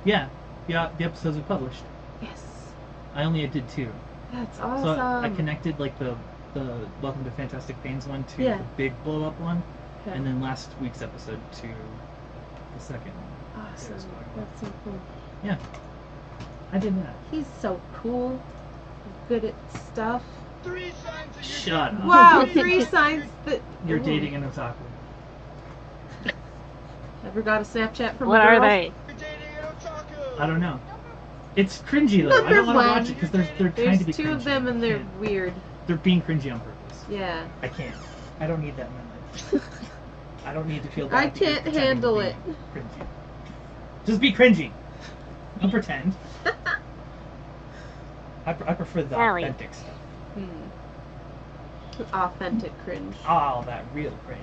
Yeah, the episodes are published. Yes. I only did 2. That's So awesome. I connected like the Welcome to Fantastic Pains one to Yeah. the big blow up one, Okay. and then last week's episode to the second one. Awesome. Yeah, so- That's so cool. Yeah, I did that. He's so cool. Good at stuff. Shut up. Wow, 3 signs that You're Ooh. dating an otaku. Ever got a Snapchat from What a girl? are they? I don't know. It's cringy though. I Number don't want to one. watch it because they're trying There's to be 2 cringy. of them and they're Yeah. weird. They're being cringy on purpose. Yeah. I can't. I don't need that in my life. I don't need to feel bad. I that you're can't pretending handle to be it. Cringy. Just be cringy. Don't pretend. I prefer the Allie. authentic stuff. Authentic cringe. Oh, that real cringe.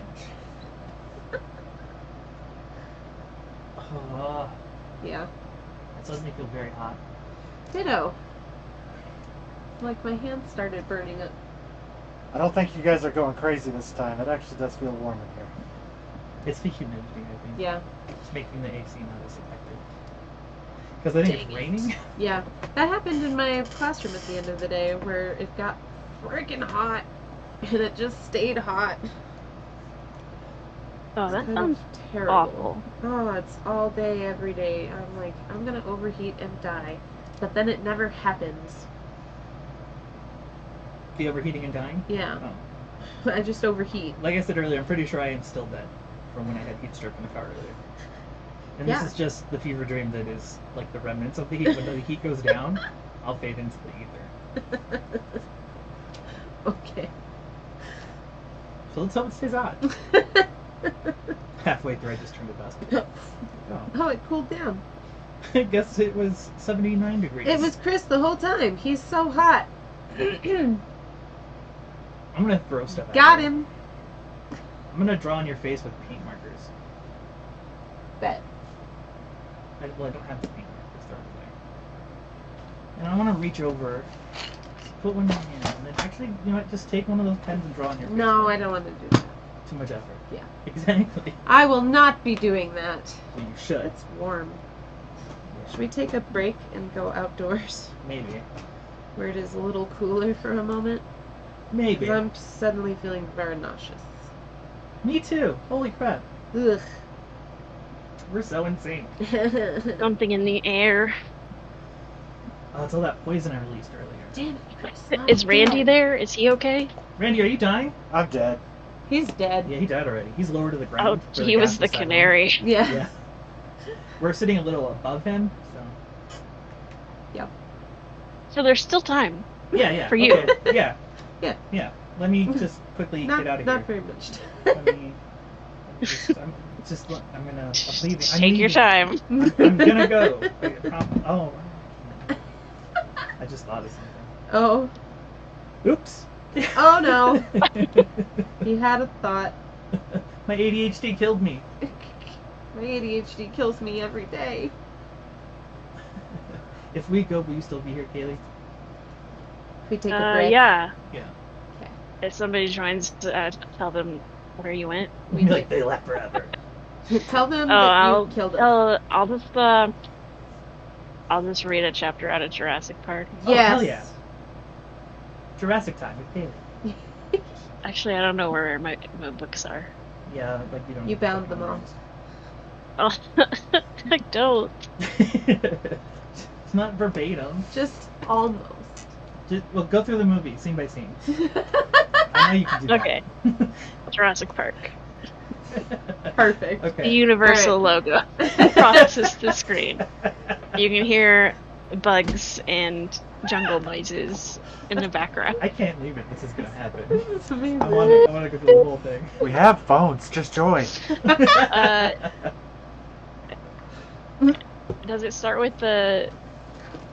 Oh, Yeah. that does me feel very hot. Ditto. Like my hands started burning up. I don't think you guys are going crazy this time. It actually does feel warm in here. It's the humidity, I think. Yeah. It's making the AC not as effective. Because I think it's Dang it. raining. Yeah. That happened in my classroom at the end of the day where it got freaking hot and it just stayed hot. Oh, that Kind of sounds terrible. awful. Oh, it's all day, every day. I'm like, I'm gonna overheat and die. But then it never happens. The overheating and dying? Yeah. Oh. I just overheat. Like I said earlier, I'm pretty sure I instilled that from when I had heat stroke in the car earlier. And Yeah. this is just the fever dream that is like the remnants of the heat. When the heat goes down, I'll fade into the ether. Okay. So let's hope it stays hot. Halfway through, I just turned it up. Oh. Oh, it cooled down. I guess it was 79 degrees. It was Chris the whole time. He's so hot. I'm gonna throw stuff at Got you. him. I'm gonna draw on your face with paint markers. Bet. I don't have the paint markers, throw it away. And I want to reach over, put one in your hand, and then actually, you know what, just take one of those pens and draw on your face. No, I don't want to do that. Too much effort. Yeah. Exactly. I will not be doing that. Well, you should. It's warm. Should we take a break and go outdoors? Maybe. where it is a little cooler for a moment. Maybe. Because I'm suddenly feeling very nauseous. Me too. Holy crap. Ugh. We're so insane. Something in the air. Oh, it's all that poison I released earlier. Damn it. Is Randy there? Is he okay? Randy, are you dying? I'm dead. He's dead. Yeah, he died already. He's lower to the ground. Oh, where he was gas the is canary. Yeah. Yeah. We're sitting a little above him, so. So there's still time. Yeah. For you. Okay. Yeah. Yeah. Yeah. Let me just quickly Not, get out of not here. very much. Let me I'm leaving. Take your time. I'm gonna go. Oh. I just thought of something. Oh. Oops. Oh no. He had a thought. My ADHD killed me. My ADHD kills me every day. If we go, will you still be here, Kaylee? If we take a break. Yeah. Yeah. Okay. If somebody joins, tell them where you went. We like they left forever. Tell them Oh, that I'll you killed us. I'll just read a chapter out of Jurassic Park. Oh, Yes. hell yeah. Jurassic Time with Kaylee. Actually, I don't know where my books are. Yeah, like you don't. You bound them all. Oh, I don't. It's not verbatim. Just almost. Well, go through the movie scene by scene. I know you can do that. Okay. Jurassic Park. Perfect. The Okay. Universal logo crosses the screen. You can hear bugs and jungle noises in the background. I can't believe it. This is gonna happen. It's amazing. I want to go through the whole thing. We have phones. Just join. Does it start with the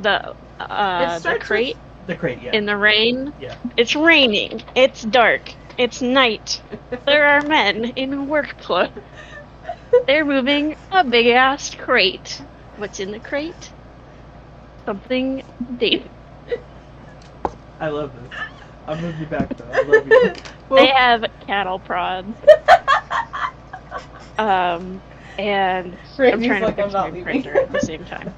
starts crate The crate, yeah. in the rain? Yeah. It's raining. It's dark. It's night. There are men in work clothes. They're moving a big ass crate. What's in the crate? Something deep. I love this. I'll move you back though. I love you. They have cattle prods. And Randy's I'm trying like, to I'm fix not my leaving. printer at the same time.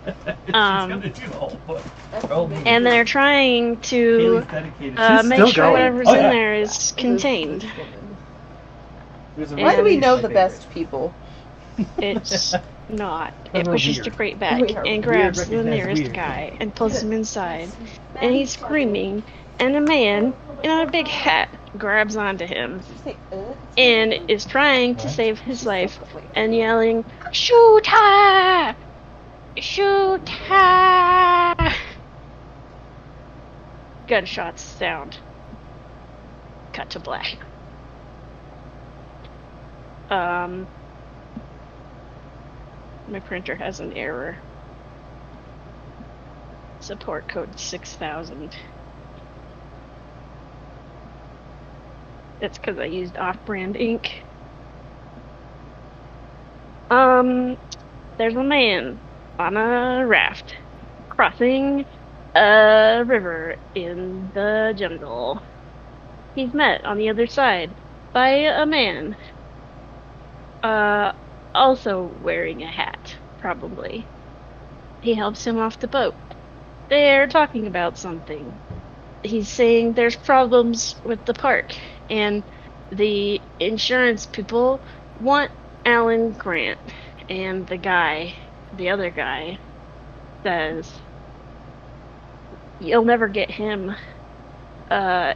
She's gonna do the whole book. Oh, me. And they're trying to Kaylee's dedicated. She's make still sure going. whatever's Oh, in yeah. there is contained. Why do we know My the favorite. best people? It's not. It We're pushes the weird. crate back We are and grabs the recognized nearest weird. guy and pulls him inside. And he's screaming, and a man in a big hat grabs onto him and is trying to save his life and yelling, "Shoot her! Shoot her!" Gunshots sound. Cut to black. My printer has an error. Support code 6000. It's because I used off-brand ink. There's a man on a raft crossing a river in the jungle. He's met on the other side by a man. Also wearing a hat, probably. He helps him off the boat. They're talking about something. He's saying there's problems with the park, and the insurance people want Alan Grant. And the other guy, says, "You'll never get him.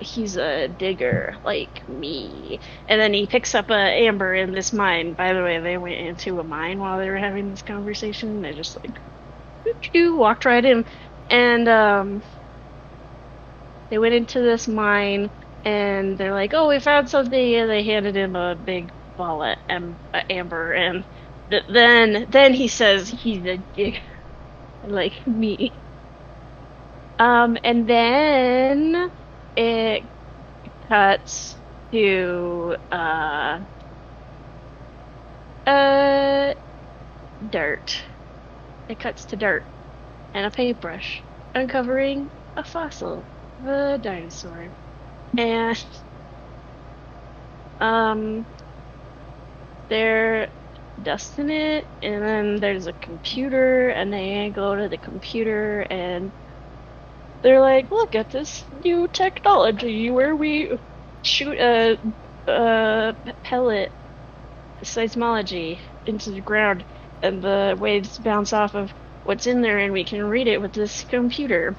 He's a digger like me." And then he picks up a amber in this mine. By the way, they went into a mine while they were having this conversation. They just walked right in. And they went into this mine and they're like, "Oh, we found something," and they handed him a big ball of amber. And then he says he's a digger like me. And then it cuts to dirt. It cuts to dirt and a paintbrush uncovering a fossil of a dinosaur. And they're dusting it, and then there's a computer, and they go to the computer, and they're like, look at this new technology where we shoot a pellet seismology into the ground, and the waves bounce off of what's in there, and we can read it with this computer.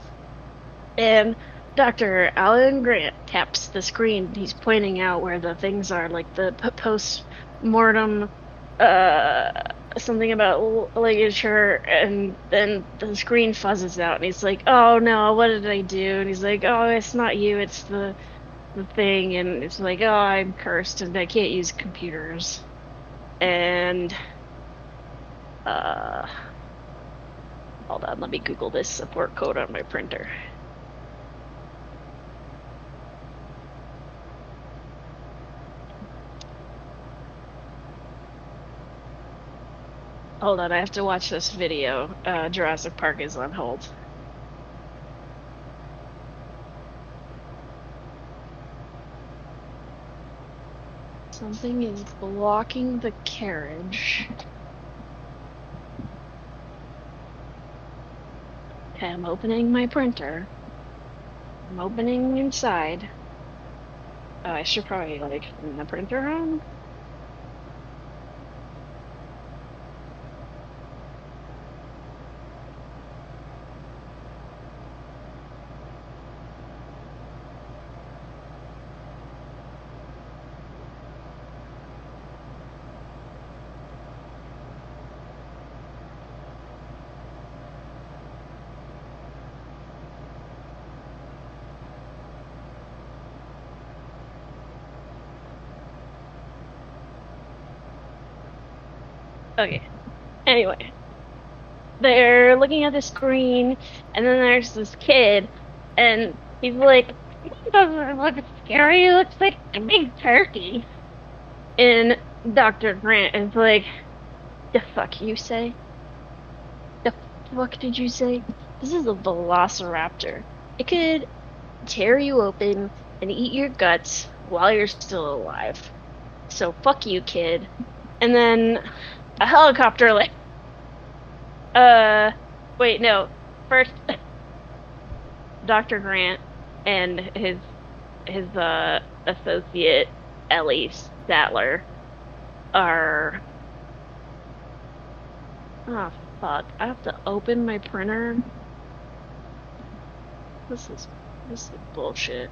And Dr. Alan Grant taps the screen. He's pointing out where the things are, like the post-mortem, something about ligature, and then the screen fuzzes out, and he's like, oh no, what did I do? And he's like, oh, it's not you, it's the thing, and it's like, oh, I'm cursed, and I can't use computers. And, hold on, let me Google this support code on my printer. Hold on, I have to watch this video. Jurassic Park is on hold. Something is blocking the carriage. Okay, I'm opening my printer. I'm opening inside. Oh, I should probably, like, turn the printer on. Okay. Anyway, they're looking at the screen, and then there's this kid, and he's like, he doesn't look scary, he looks like a big turkey. And Dr. Grant is like, the fuck you say? The fuck did you say? This is a velociraptor. It could tear you open and eat your guts while you're still alive. So fuck you, kid. And then a helicopter, like, wait, no. First, Dr. Grant and his associate, Ellie Statler, are... Oh, fuck. I have to open my printer? This is bullshit.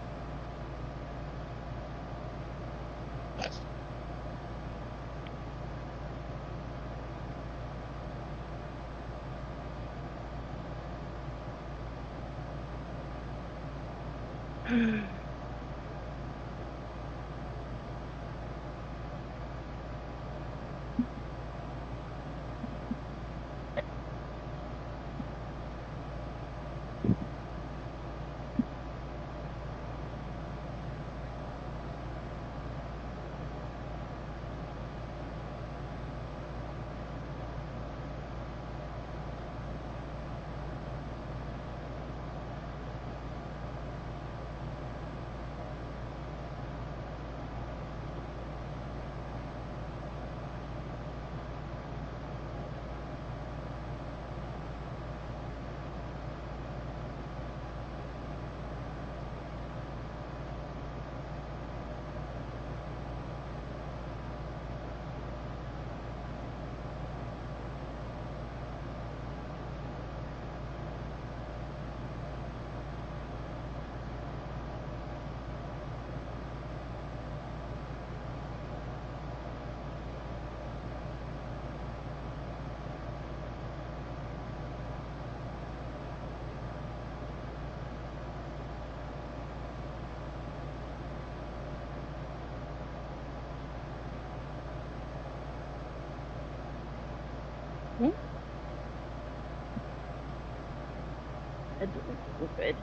That doesn't feel good.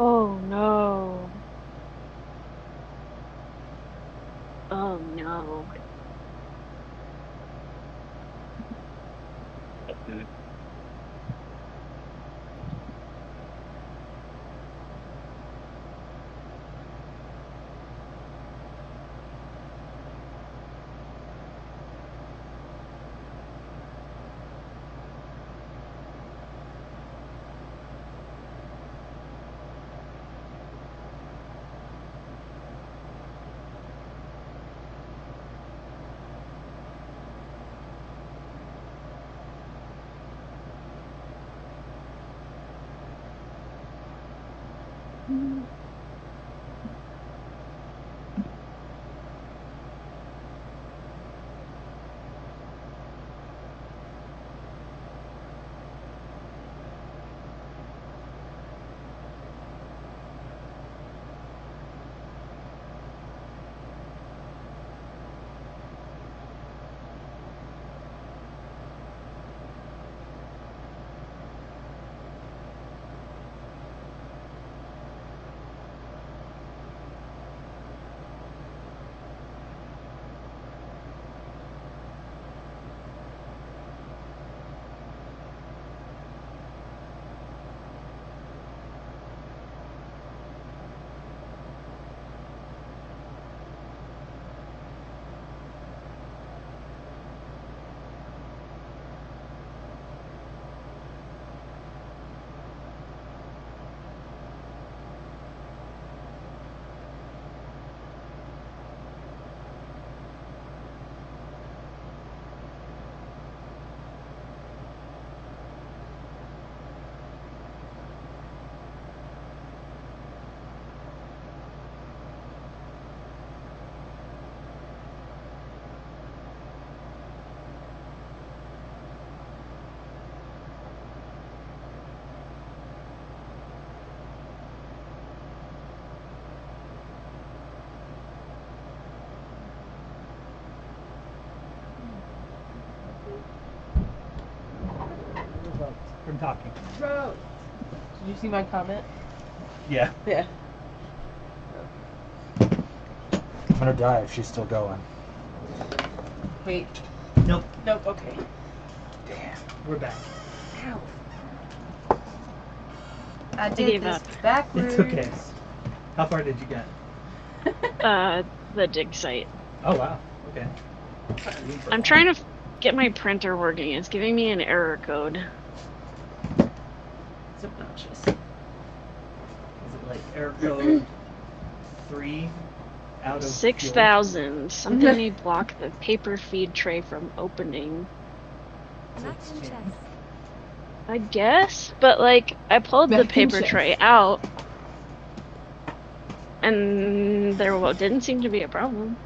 Oh no. Oh no. From talking. Bro, did you see my comment? Yeah. Yeah. I'm gonna die if she's still going. Wait. Nope. Nope. Okay. Damn. We're back. Ow. I gave did this up. backwards. It's okay. How far did you get? The dig site. Oh wow. Okay. I'm trying to get my printer working. It's giving me an error code. It's obnoxious. Is it like error code 3 out of 6,000. Something may block the paper feed tray from opening. Math and chess. I guess, but like I pulled the Mac and paper chess. tray out, and there didn't seem to be a problem.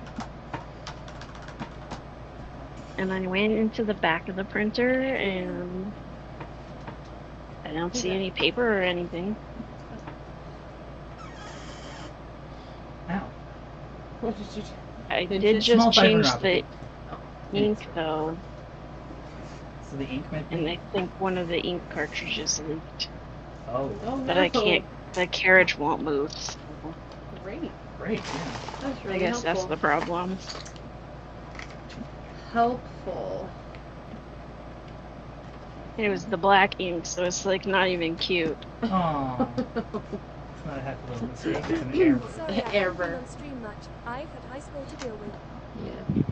And I went into the back of the printer, and I don't see any paper or anything. Ow. What did you do? I Pinch did it? Small just fiber change neuropathy. the ink though, So the ink might be. and I think one of the ink cartridges leaked. Oh. Oh no. But I can't. The carriage won't move. So Great. Great. Yeah. That's really I guess that's helpful. the problem. Helpful. It was the black ink, so it's like not even cute. Aww. It's not a happy little mistake. It's an error. Sorry, I haven't Error. been on stream much. I've had high school to deal with. Yeah.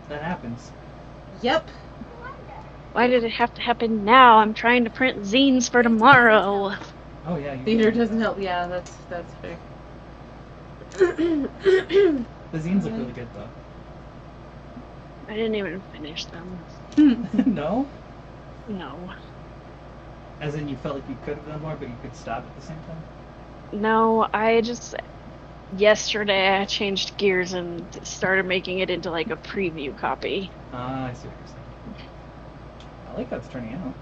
That happens. Yep. Why did it have to happen now? I'm trying to print zines for tomorrow. Oh yeah. You Theater doesn't help. Yeah, that's fair. The zines look really good though. I didn't even finish them. No? No. As in you felt like you could have done more, but you could stop at the same time? No, I just... Yesterday I changed gears and started making it into like a preview copy. Ah, I see what you're saying. I like how it's turning out.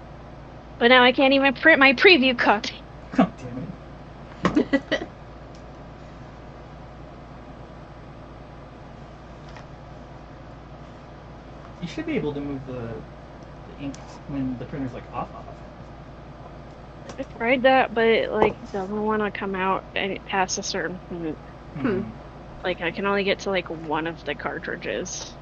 But now I can't even print my preview copy. Oh, damn it. You should be able to move the ink when the printer's like off. I tried that, but it like doesn't want to come out and past a certain point. Like I can only get to like one of the cartridges.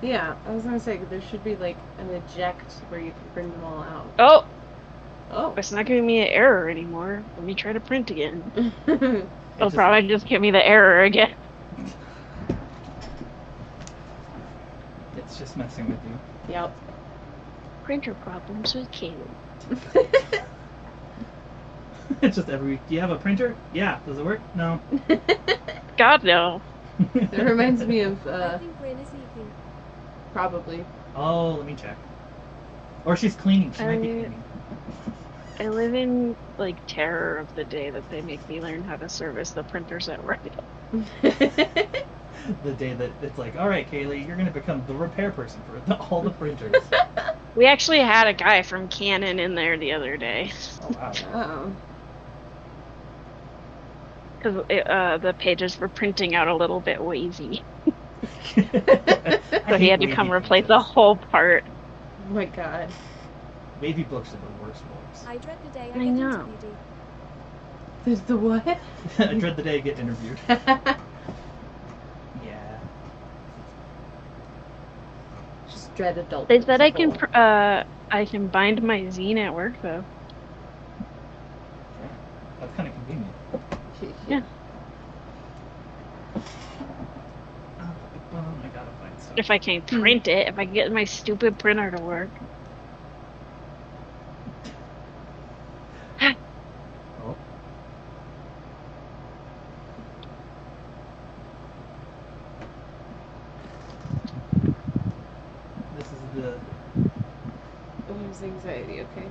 Yeah, I was gonna say there should be like an eject where you can bring them all out. Oh, Oh. it's not giving me an error anymore. Let me try to print again. It'll just- probably just give me the error again. It's just messing with you. Yep. Printer problems with Caleb. It's just every week. Do you have a printer? Yeah. Does it work? No. God no. It reminds me of I think Rin is leaving. probably. Oh, let me check. Or she's cleaning. She might be cleaning. I live in like terror of the day that they make me learn how to service the printers at work. The day that it's like, all right, Kaylee, you're gonna become the repair person for all the printers. We actually had a guy from Canon in there the other day. Oh wow. Oh. Because the pages were printing out a little bit wavy. So he had to come replace the whole part. Oh my god. Wavy books are the worst books. I dread the day I I get know. interviewed. There's the what? I dread the day I get interviewed. Yeah. Just dread adult. They said I can bind my zine at work though. That's kind of convenient. Yeah. I gotta find stuff. If I can print it, if I can get my stupid printer to work. Oh. This is the. Oh, there's anxiety, okay.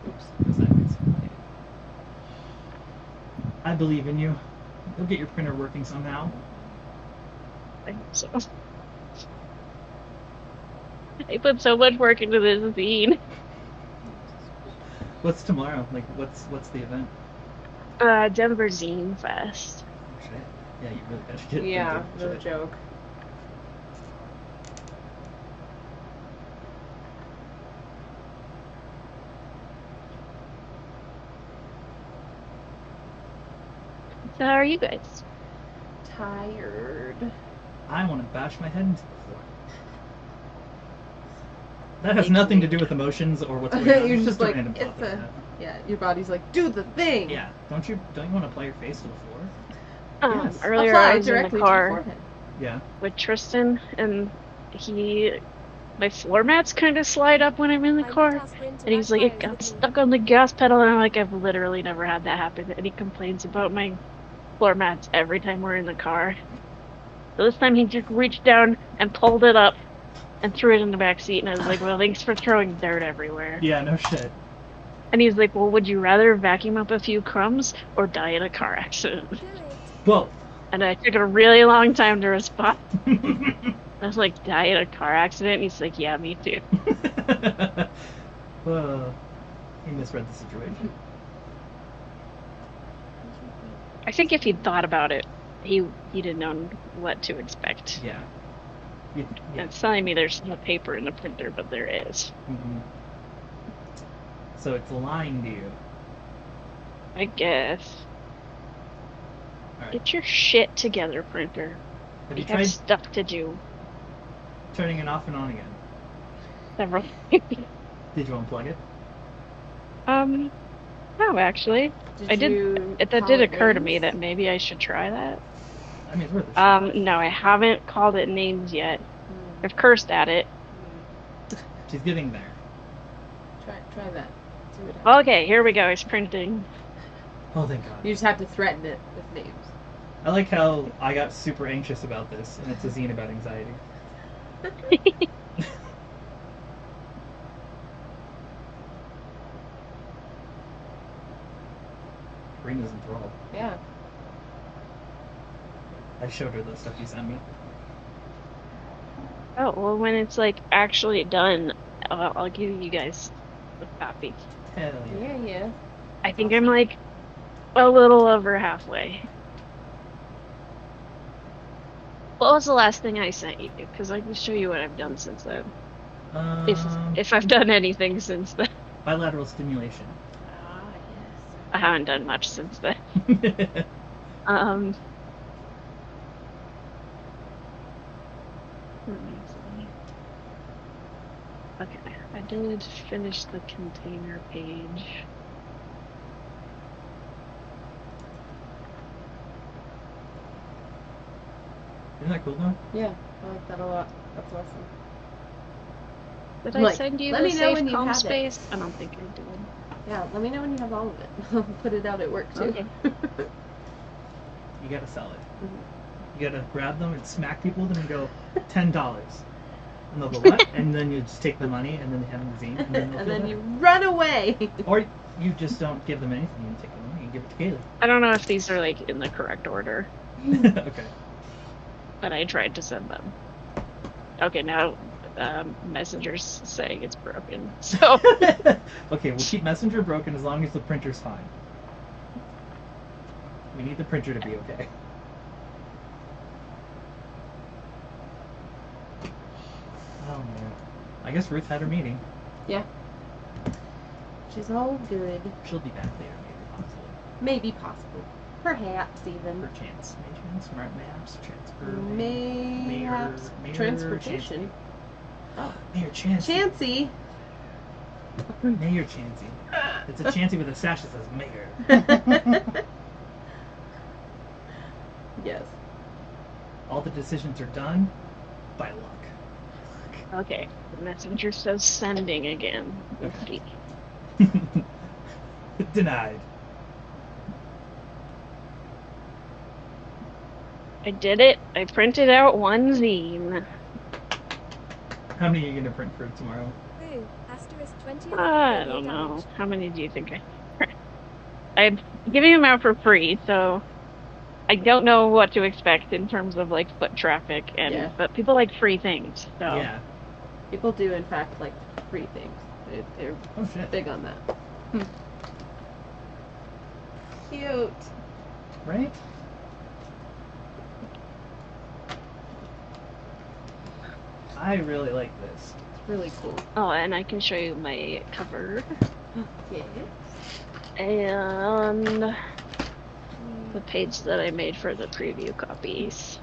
Oops. What's that? I believe in you. You'll get your printer working somehow. I hope so. I put so much work into this zine. What's tomorrow? Like, what's the event? Denver Zine Fest. Oh, shit. Yeah, you really gotta get. Yeah, into no shit. joke. So how are you guys? Tired. I want to bash my head into the floor. That has nothing to do with emotions or what's going on. You're It's just a like, random it's thought that I a. had. Yeah, your body's like, do the thing! Yeah. Don't you want to apply your face to the floor? Yes. Earlier Apply I was in directly the to your car forehead. Yeah. with Tristan, and my floor mats kind of slide up when I'm in the I car, did ask Rin to and he's ride like, it tires got with me. stuck on the gas pedal, and I'm like, I've literally never had that happen, and he complains about my floor mats every time we're in the car. So this time he just reached down and pulled it up and threw it in the back seat, and I was like, well, thanks for throwing dirt everywhere. Yeah. No shit. And he's like, well, would you rather vacuum up a few crumbs or die in a car accident? Do it. Well. And I took a really long time to respond. I was like, die in a car accident? And he's like, yeah, me too. He misread the situation. I think if he'd thought about it, he'd have known what to expect. Yeah. And it's telling me there's no paper in the printer, but there is. Mm-hmm. So it's lying to you. I guess. All right. Get your shit together, printer. Have We you have tried stuff to do. turning it off and on again? Several. Did you unplug it? No, actually. That did occur to me names? that maybe I should try that. I mean, it's worth a shot. No, I haven't called it names yet. I've cursed at it. She's getting there. Try that. See what happens. Okay, here we go. It's printing. Oh, thank God. You just have to threaten it with names. I like how I got super anxious about this, and it's a zine about anxiety. Corina's enthralled. Yeah. I showed her the stuff you sent me. Oh, well, when it's like actually done, I'll give you guys a copy. Hell yeah. Yeah. I think I'm like a little over halfway. What was the last thing I sent you? Because I can show you what I've done since then. If I've done anything since then. Bilateral stimulation. Ah, yes. I haven't done much since then. Let me see. Okay, I did finish the container page. Isn't that cool though? Yeah, I like that a lot. That's awesome. Did Like, I send you let the me know safe when you calm have it. space? I don't think I did. Yeah, let me know when you have all of it. I'll put it out at work too. Okay. You gotta sell it. Mhm. You gotta grab them and smack people with them and go $10. And they'll go, what? And then you just take the money and then they have the zine and then they'll And feel then better. you run away. Or you just don't give them anything. You take the money and give it to Kaylee. I don't know if these are like in the correct order, Okay. but I tried to send them. Okay, now Messenger's saying it's broken. So Okay, we'll keep Messenger broken as long as the printer's fine. We need the printer to be okay. Oh man. I guess Ruth had her meeting. Yeah. She's all good. She'll be back later, maybe, possibly. Maybe possible. Perhaps even. Perchance. Maybe smart maps, transfer. Mayhaps Mayor transportation. Oh, Mayor Chansey. Chancy. Mayor Chansey. It's a Chansey with a sash that says Mayor. Yes. All the decisions are done by luck. okay, the Messenger says sending again. Okay. Denied. I did it. I printed out one zine. How many are you gonna print for tomorrow? Boo. Asterisk 20. I don't know. How many do you think I'm giving them out for free, so I don't know what to expect in terms of like foot traffic and Yeah. but people like free things. So Yeah. People do, in fact, like free things. They're Oh shit. big on that. Cute. Right? I really like this. It's really cool. Oh, and I can show you my cover Yes. and the page that I made for the preview copies.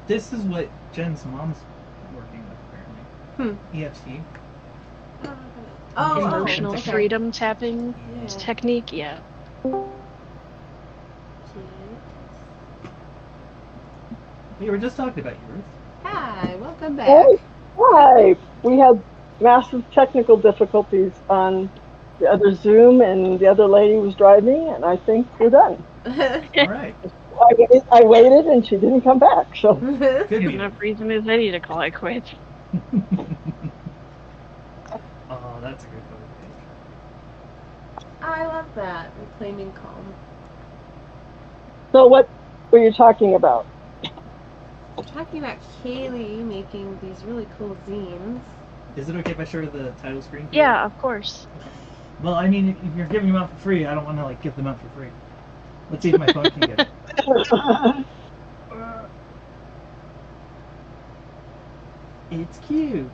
This is what Jen's mom's working with, apparently. EFT. Oh, Emotional okay. freedom tapping Yeah. technique, yeah. We were just talking about you, Ruth. Hi, welcome back. Hey, hi. We had massive technical difficulties on the other Zoom, and the other lady was driving, and I think we're done. All right. I waited, and she didn't come back. So Good There's meeting. enough reason as any to call it quits. Oh, that's a good photo page. I love that. Reclaiming calm. So what were you talking about? I'm talking about Kaylee making these really cool zines. Is it okay if I show her the title screen? for Yeah, of course. you? Well, I mean, if you're giving them out for free, I don't want to like give them out for free. Let's see if my phone can get it. It's cute.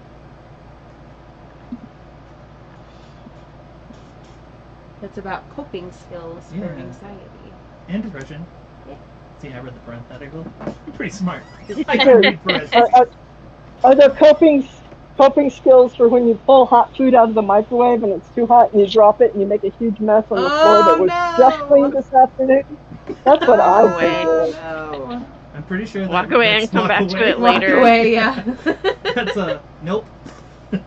It's about coping skills for Yeah. anxiety. And depression. Yeah. See, I read the parenthetical. I'm pretty smart. I can read parenthetical. Are there coping skills for when you pull hot food out of the microwave and it's too hot and you drop it and you make a huge mess on the floor that was just cleaned this afternoon? That's what I was thinking. No. I'm pretty sure that Walk away that's and come walk back to away. it later. Walk away, yeah. That's a nope.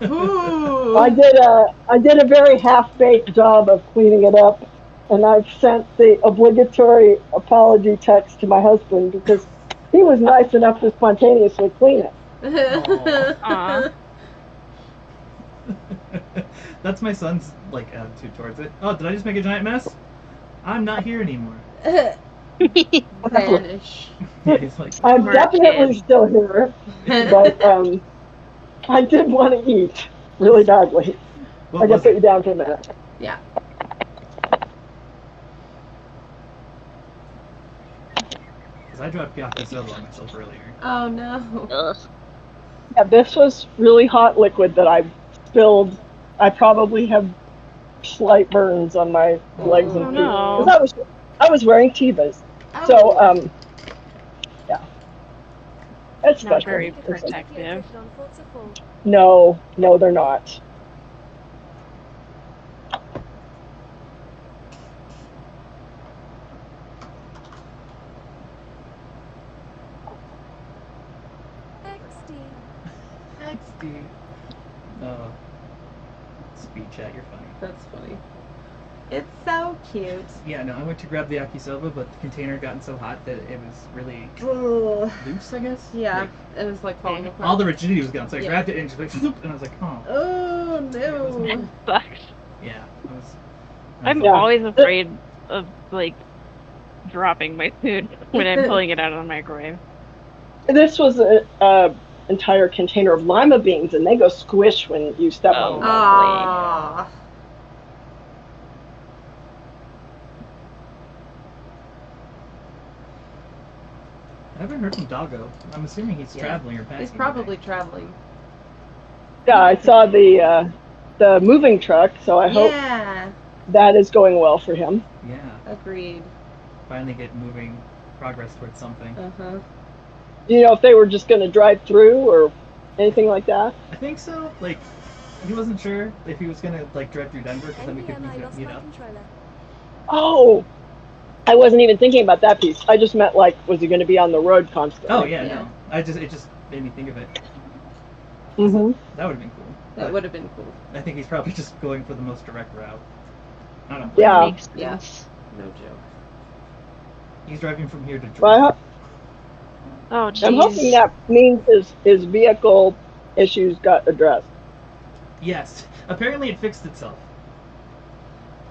Ooh. I did a very half-baked job of cleaning it up, and I've sent the obligatory apology text to my husband because he was nice enough to spontaneously clean it. Aw. That's my son's like attitude towards it. Oh, did I just make a giant mess? I'm not here anymore. Vanish. Yeah, he's like, I'm Poor definitely kid. still here, but I did want to eat really badly. what I was gotta put you it? down for a minute. Yeah. because I dropped yakisoba on myself earlier. Oh no. Ugh. Yeah, this was really hot liquid that I spilled. I probably have slight burns on my legs and Oh, feet no. because I was wearing Tevas. Oh. So yeah, it's Not special. very It's like- protective. No, they're not. XD. Oh. Speed chat, you're funny. That's funny. It's so cute. Yeah, no, I went to grab the yakisoba, but the container had gotten so hot that it was really Ugh. loose, I guess. Yeah, Like, it was like falling apart. all the rigidity was gone, so I Yeah. grabbed it and just like, and I was like, oh. Oh no. Sucks. Yeah, it was. I'm Yeah. always afraid of like dropping my food when I'm pulling it out of the microwave. This was a entire container of lima beans, and they go squish when you step Oh. on them. Aww. I haven't heard from Doggo. I'm assuming he's Yeah. traveling or packing. He's probably traveling. Yeah, I saw the moving truck, so I hope Yeah. that is going well for him. today. Yeah, Agreed. finally get moving progress towards something. Uh-huh. Do you know if they were just going to drive through or anything like that? I think so. Like, he wasn't sure if he was gonna like drive through Denver, because then we could meet up. Oh, I wasn't even thinking about that piece. I just meant like, was he going to be on the road constantly? Oh yeah, Yeah. no. It just made me think of it. Mm-hmm. That would have been cool. That But would have been cool. I think he's probably just going for the most direct route. I don't blame Yeah. him. Makes Yeah. sense. No joke. He's driving from here to Well, Georgia. Oh, I'm hoping jeez. that means his vehicle issues got addressed. Yes. Apparently it fixed itself.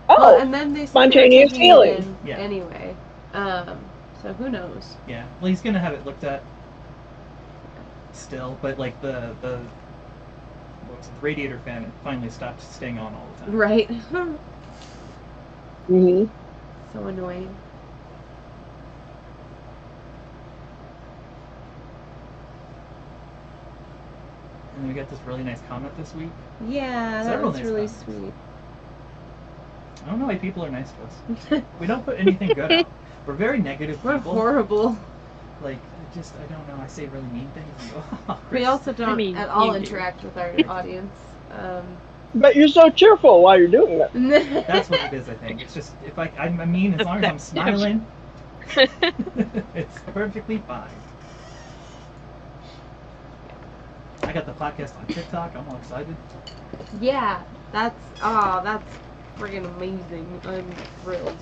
Oh, Well, and then they said they were spontaneous taking it healing. in Yeah. Anyway. So who knows? Yeah. Well, he's gonna have it looked at still, but like the what was it, the radiator fan finally stopped staying on all the time. Right. Mm-hmm. So annoying. And then we got this really nice comment this week. Yeah, that Several was nice really comments. sweet. I don't know why people are nice to us. We don't put anything good out. We're very negative We're people. horrible. Like, I don't know. I say really mean things. And go, oh, We Chris." also don't mean, at all you do. interact with our audience. But you're so cheerful while you're doing it. That's what it is. I think it's just if I'm mean as long as I'm smiling, it's perfectly fine. I got the podcast on TikTok. I'm all excited. Yeah, that's friggin' amazing. I'm thrilled.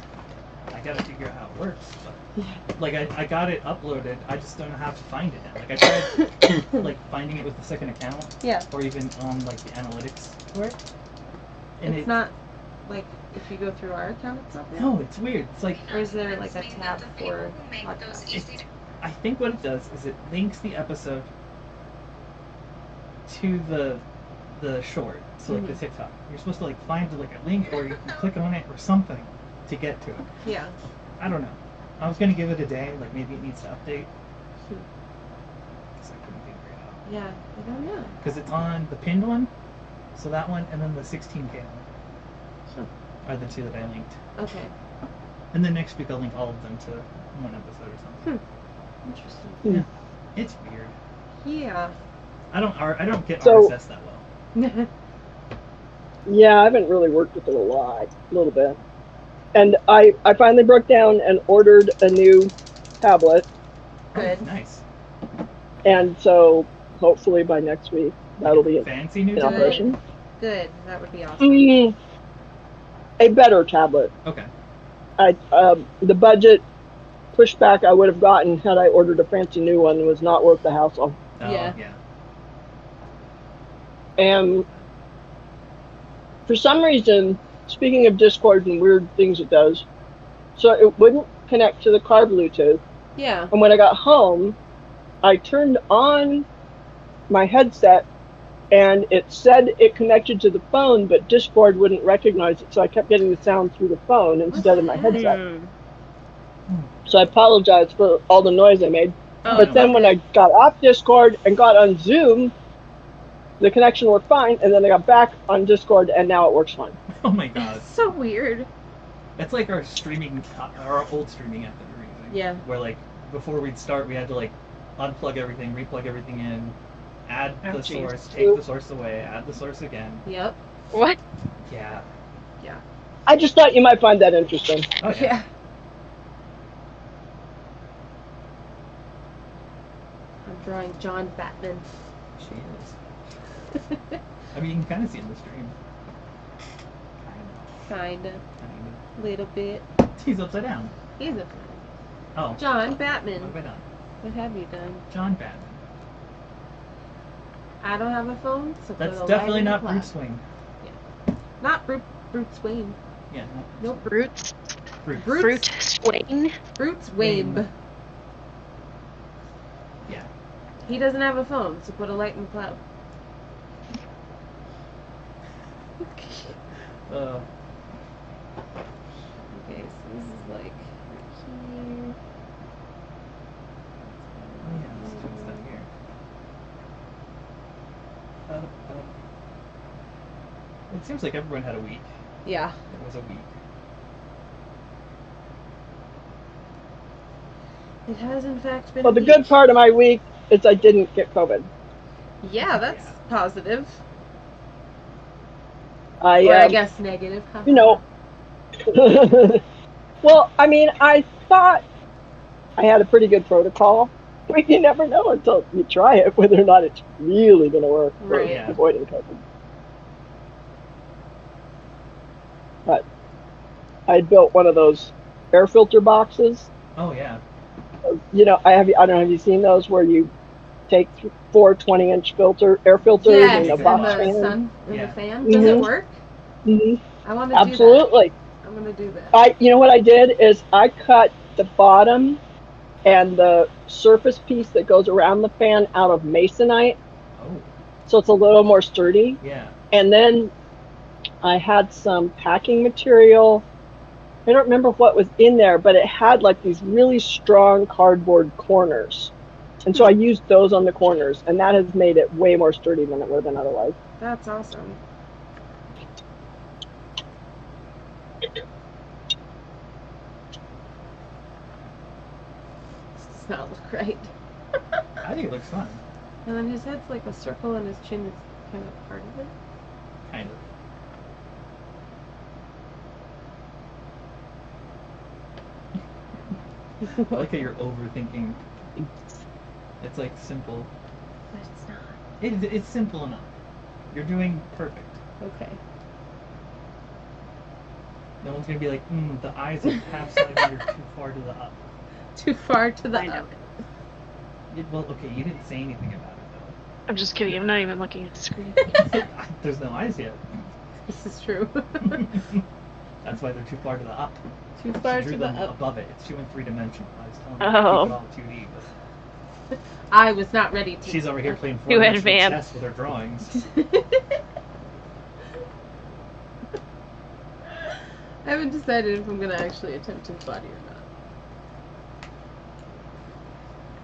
I gotta figure out how it works. But, like I got it uploaded. I just don't know how to find it now. Like I tried like finding it with the second account. Yeah. Or even on like the analytics for it. And It's not like if you go through our account, it's not there. No, it's weird. It's like Or is there like a tab for podcasts? I think what it does is it links the episode to the short, so like the Mhm. TikTok. You're supposed to like find like a link or you can click on it or something to get to it. Yeah. I don't know. I was gonna give it a day, like maybe it needs to update. Hmm. Because I couldn't figure it out. Yeah, I don't know. Because it's on the pinned one, so that one, and then the 16K one Sure. are the two that I linked. Okay. And then next week I'll link all of them to one episode or something. Interesting. Yeah, it's weird. Yeah. I don't get So- RSS that well. Yeah, I haven't really worked with it a little bit. And I finally broke down and ordered a new tablet. Good. Oh, nice. And so hopefully by next week that'll be Fancy new in tablet? operation. Good. That would be awesome. A better tablet. Okay. The budget pushback I would have gotten had I ordered a fancy new one was not worth the hassle. Oh, Yeah. yeah. And for some reason, speaking of Discord and weird things it does, so it wouldn't connect to the car Bluetooth. Yeah. And when I got home, I turned on my headset and it said it connected to the phone, but Discord wouldn't recognize it, so I kept getting the sound through the phone instead of my headset. Hmm. So so I apologize for all the noise I made. Oh, But then when I got off Discord and got on Zoom, the connection worked fine, and then I got back on Discord, and now it works fine. Oh my god. That's so weird. That's like our streaming, our old streaming app that we were using. Yeah. Where like before we'd start, we had to like unplug everything, replug everything in, add the source, take the source away, add the source again. Yep. What? Yeah. Yeah. I just thought you might find that interesting. Oh yeah. I'm drawing John Batman. She is. I mean, you can kind of see in the stream. Kinda. Little bit. He's upside down. He's upside down. Oh. John Batman. What have I done? What have you done? John Batman. I don't have a phone, so That's put a definitely light in not the Bruce cloud. Wayne. Not Bruce Wayne. Yeah. Nope. Brutes. Bruce Wayne. Bruce Wayne. Yeah. He doesn't have a phone, so put a light in the cloud. Okay, so this is like right here. Oh yeah, let's do stuff here. It seems like everyone had a week. Yeah. It was a week. It has in fact been. Well, the good part of my week is I didn't get COVID. Yeah, that's positive. I guess negative. You know. Well, I mean, I thought I had a pretty good protocol, but you never know until you try it whether or not it's really going to work for avoiding COVID. But I built one of those air filter boxes. Oh yeah. You know, I don't know. Have you seen those where you take 4 20-inch air filters Yes, and a and box the fan? sun and the fan. Mhm. Does it work? Mm-hmm. I want to do that. Absolutely. I'm gonna do that. You know what I did is I cut the bottom and the surface piece that goes around the fan out of masonite, so it's a little more sturdy. Yeah. And then I had some packing material. I don't remember what was in there, but it had like these really strong cardboard corners. And so I used those on the corners, and that has made it way more sturdy than it would have been otherwise. That's awesome. Does not look right. I think it looks fun. And then his head's like a circle, and his chin is kind of part of it. Kind of. I like how you're overthinking. It's like simple. But it's not. It's simple enough. You're doing perfect. Okay. No one's gonna be like, the eyes are half centimeter too far to the up. Too far to the up. Well, okay, you didn't say anything about it though. I'm just kidding. I'm not even looking at the screen. There's no eyes yet. This is true. That's why they're too far to the up. Too far She drew to the them up. above it. It's 2 and 3 dimensional. I was telling you Oh. to keep it all 2D, but I was not ready to. she's over here playing Too 4-dimensional advanced. chess with her drawings. I haven't decided if I'm gonna actually attempt his body or not.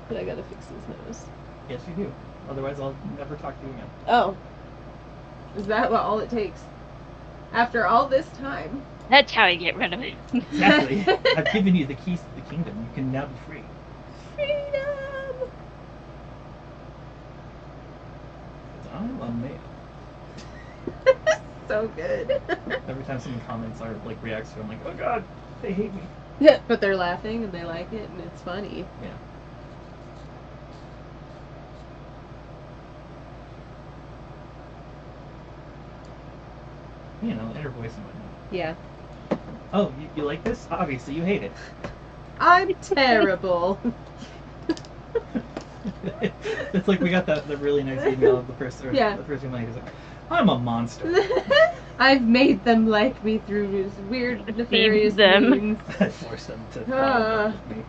But I gotta fix his nose. Yes, you do. Otherwise, I'll never talk to you again. Oh. Is that what all it takes? After all this time? That's how I get rid of it. Exactly. I've given you the keys to the kingdom. You can now be free. Freedom! I'm a male. So good. Every time someone comments or like reacts to it, I'm like, oh god, they hate me. But they're laughing and they like it and it's funny. Yeah. You know, inner voice and whatnot. Yeah. Oh, you like this? Obviously, you hate it. I'm terrible. It's like we got the really nice email of the person. Yeah. The person like, I'm a monster. I've made them like me through these weird, nefarious them. means. I forced them to fall in love with me.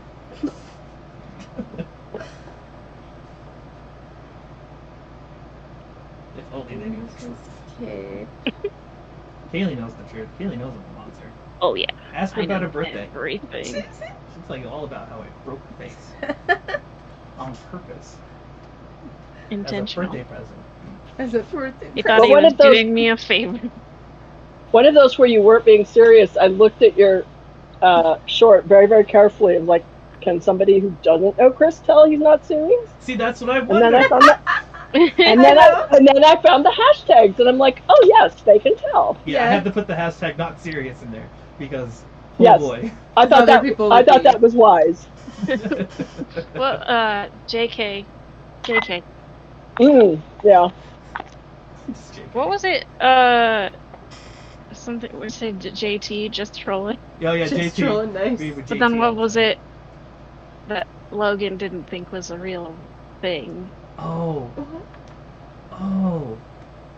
If only they knew the truth. Okay. Kaylee knows the truth. Kaylee knows I'm a monster. Oh yeah. Ask her I about know her birthday. everything. She'll tell you all about how I broke her face on purpose as a Intentional. birthday present. As a birthday He present. thought Well, he one was of those- doing me a favor. One of those where you weren't being serious. I looked at your short very, very carefully. I'm like, can somebody who doesn't know Chris tell he's not serious? See, that's what I And then I wondered. found that, and then I found the hashtags, and I'm like, oh yes, they can tell. Yeah, I had to put the hashtag not serious in there because oh Yes. boy. I thought Other people would be- that was wise. Well, JK. Yeah. What was it? Something we said JT, just trolling. Oh yeah, Just JT. trolling, nice. We would But JT then all what the was time. it that Logan didn't think was a real thing? Oh. Oh.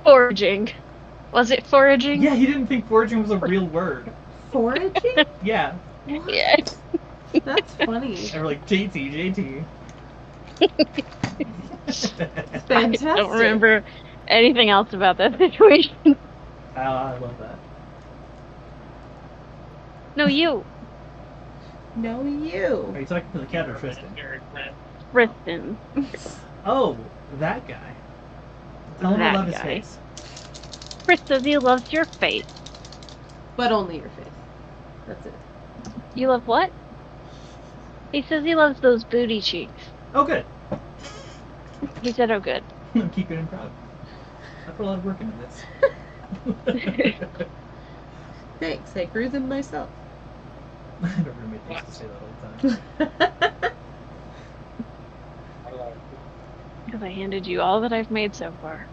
Foraging. Was it foraging? Yeah, he didn't think foraging was a real word. Foraging? Yeah. Yeah. That's funny. They were like, JT. Fantastic. I don't remember anything else about that situation. Oh, I love that. No, you. No, you. Are you talking to the cat or Tristan? Tristan. Oh, that guy. Tell him I That love his guy. face. Chris says he loves your face. But only your face. That's it. You love what? He says he loves those booty cheeks. Oh, good. He said, oh, good. I'm keeping him proud. I put a lot of work into this. Thanks, I grew them myself. I have a roommate that used to say that all the time. Because I handed you all that I've made so far.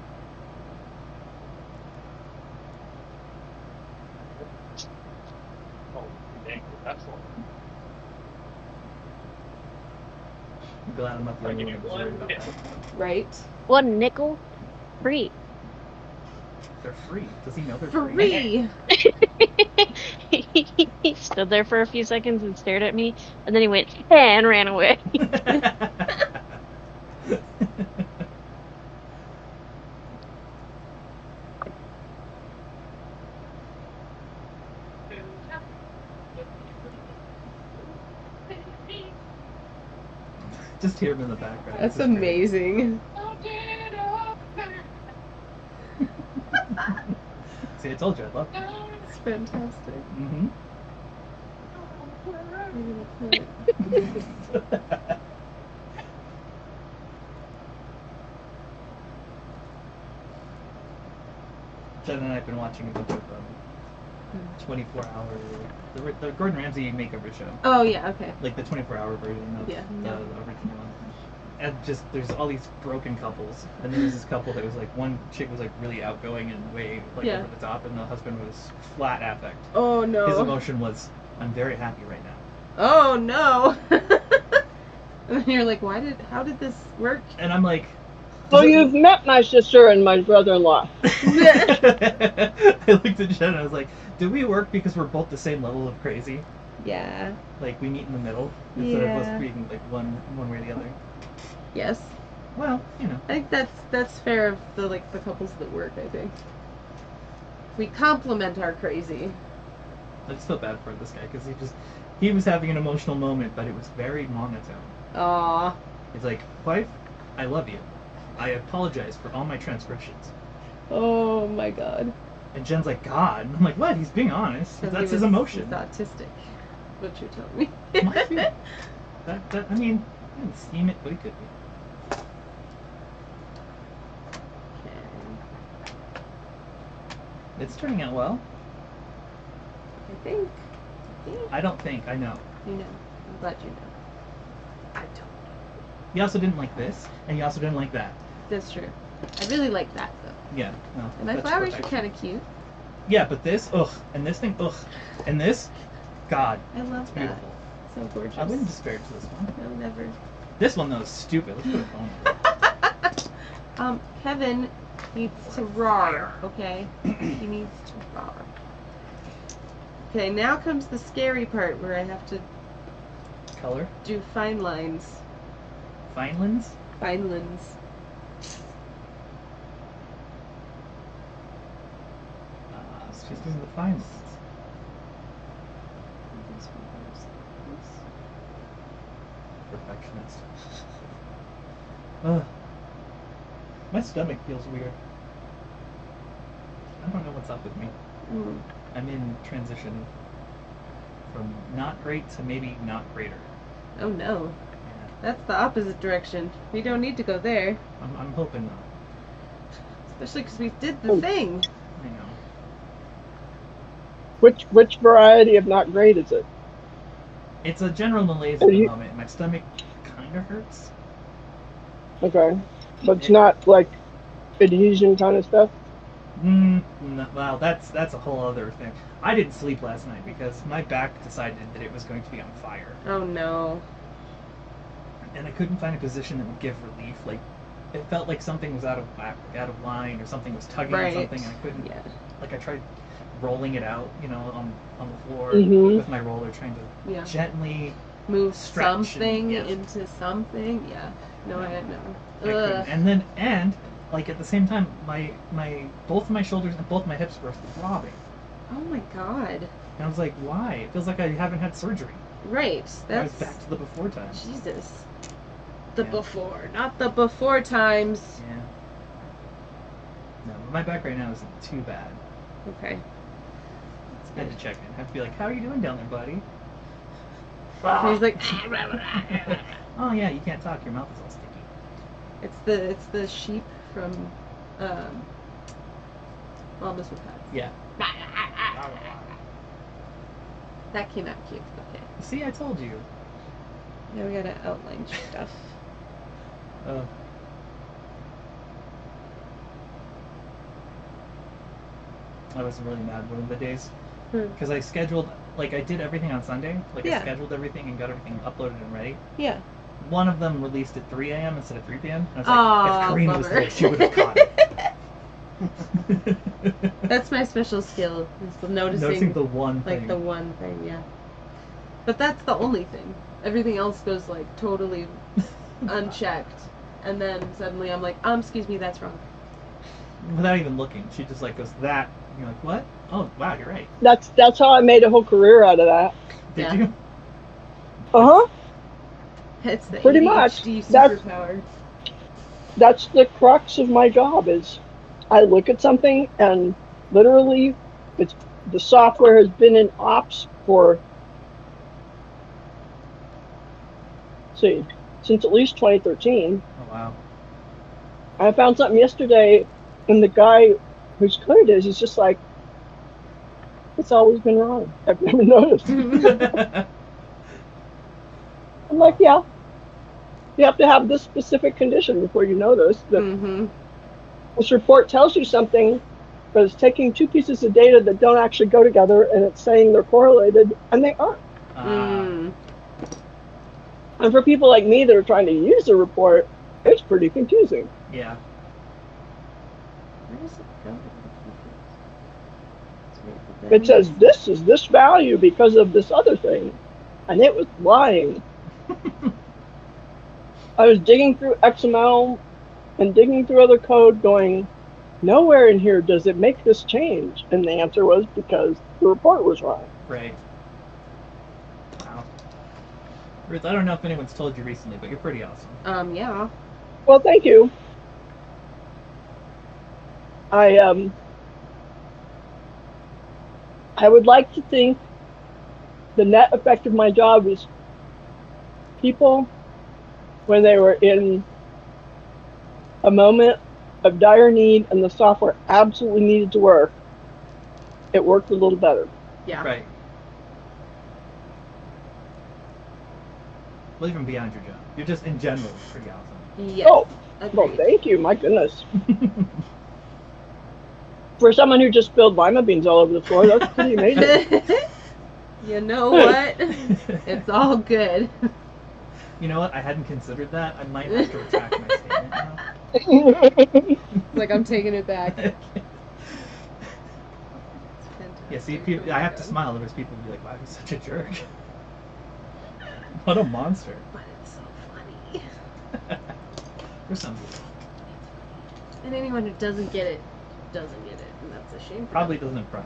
I'm glad I'm not the only one who's worried about that. Right? 1 nickel? Free. They're free. Does he know they're Free! He stood there for a few seconds and stared at me, and then he went and ran away. Just hear him in the background. That's This is great. amazing. See, I told you I loved it. It's fantastic. Mm-hmm. I'm gonna put Jen and I have been watching a bunch of 24-hour, the Gordon Ramsay makeover show. Oh, yeah, okay. Like the 24-hour version of Yeah. the original one. And just, there's all these broken couples. And there was this couple that was like, one chick was like really outgoing and way like Yeah. over the top, and the husband was flat affect. Oh, no. His emotion was, I'm very happy right now. Oh, no. And then you're like, how did this work? And I'm like, So you've met my sister and my brother-in-law. I looked at Jen and I was like, do we work because we're both the same level of crazy? Yeah. Like we meet in the middle instead of Yeah. us being like one way or the other. Yes. Well, you know. I think that's fair of the couples that work, I think. We complement our crazy. I just felt bad for this guy because he was having an emotional moment, but it was very monotone. Aww. It's like, wife, I love you. I apologize for all my transgressions. Oh my god. And Jen's like, God. And I'm like, what? He's being honest. So That's he his was- emotion. He's autistic. What you're telling me. Might be. That I mean, I didn't seem it, but it could be. It's turning out well. I think. I don't think. I know. You know. I'm glad you know. I don't. You also didn't like this, and you also didn't like that. That's true. I really like that though. Yeah. Well, And my that's flowers are perfection. kind of cute. Yeah, but this, ugh, and this thing, ugh, and this, God, I love it's that. beautiful. So gorgeous. I wouldn't disparage this one. No, never. This one though is stupid. Let's put a phone. Kevin needs to roar, okay? He needs to roar. Okay, now comes the scary part where I have to Color. do fine lines. Finelands. Fine lines. She's doing the fine lines. perfectionist. Ugh. My stomach feels weird. I don't know what's up with me. Mm. I'm in transition from not great to maybe not greater. Oh no. Yeah. That's the opposite direction. We don't need to go there. I'm hoping not. Especially because we did the thing. I know. Which variety of not great is it? It's a general malaise at the moment. My stomach kind of hurts. Okay. But it's not like adhesion kind of stuff? No, well, that's a whole other thing. I didn't sleep last night because my back decided that it was going to be on fire. Oh no. And I couldn't find a position that would give relief. Like, it felt like something was out of whack, out of line, or something was tugging Right. at something, and I couldn't. Yeah. Like, I tried rolling it out, on the floor Mhm. with my roller, trying to Yeah. gently Move stretch something and, into something. Yeah. No, I know. I couldn't. And like at the same time, my both my shoulders and both my hips were throbbing. Oh my god. And I was like, why? It feels like I haven't had surgery. Right. I was That's back to the before times. Jesus. The Yeah. before, not the before times. Yeah. No, but my back right now isn't too bad. Okay. I had to check in. I have to be like, how are you doing down there, buddy? And he's like, Oh yeah, you can't talk. Your mouth is all sticky. it's the sheep from Mamas with Pets. Yeah. That came out cute. Okay. See, I told you. Now we gotta outline stuff. I was really mad one of the days Hmm. because I scheduled, like, I did everything on Sunday. Like, Yeah. I scheduled everything and got everything uploaded and ready. Yeah. One of them released at 3 a.m. instead of 3 p.m. And I was Aw, like, if Corina was bummer. there, she would have caught it. That's my special skill, is Noticing the one thing. like the one thing, yeah. But that's the only thing. Everything else goes like totally unchecked, and then suddenly I'm like, excuse me, that's wrong. Without even looking, she just like goes that. And you're like, what? Oh, wow, you're right. That's how I made a whole career out of that. Did Yeah. you? Uh-huh. It's the Pretty much. ADHD That's- superpower. That's the crux of my job is I look at something and literally the software has been in ops for since at least 2013. Oh, wow. I found something yesterday and the guy whose code it is, he's just like, it's always been wrong. I've never noticed. I'm like, yeah. You have to have this specific condition before you notice that Mm-hmm. this report tells you something, but it's taking two pieces of data that don't actually go together and it's saying they're correlated, and they aren't. Mm. And for people like me that are trying to use the report, it's pretty confusing. Yeah. Where does it go? It says this is this value because of this other thing, and it was lying. I was digging through XML and digging through other code going, nowhere in here does it make this change. And the answer was because the report was wrong. Right. Wow. Ruth, I don't know if anyone's told you recently, but you're pretty awesome. Yeah. Well, thank you. I would like to think the net effect of my job is people, when they were in a moment of dire need and the software absolutely needed to work, it worked a little better. Yeah. Right. Well, even beyond your job. You're just, in general, pretty awesome. Yes. Oh, well, Agreed. thank you. My goodness. For someone who just spilled lima beans all over the floor, that's pretty amazing. You know what? It's all good. You know what? I hadn't considered that. I might have to retract my statement now. Like, I'm taking it back. Yeah, see, people, I have to smile. There's people who be like, wow, he's such a jerk. What a monster. But it's so funny. For some people. And anyone who doesn't get it, doesn't get it. And that's a shame. For Probably them. doesn't have pride.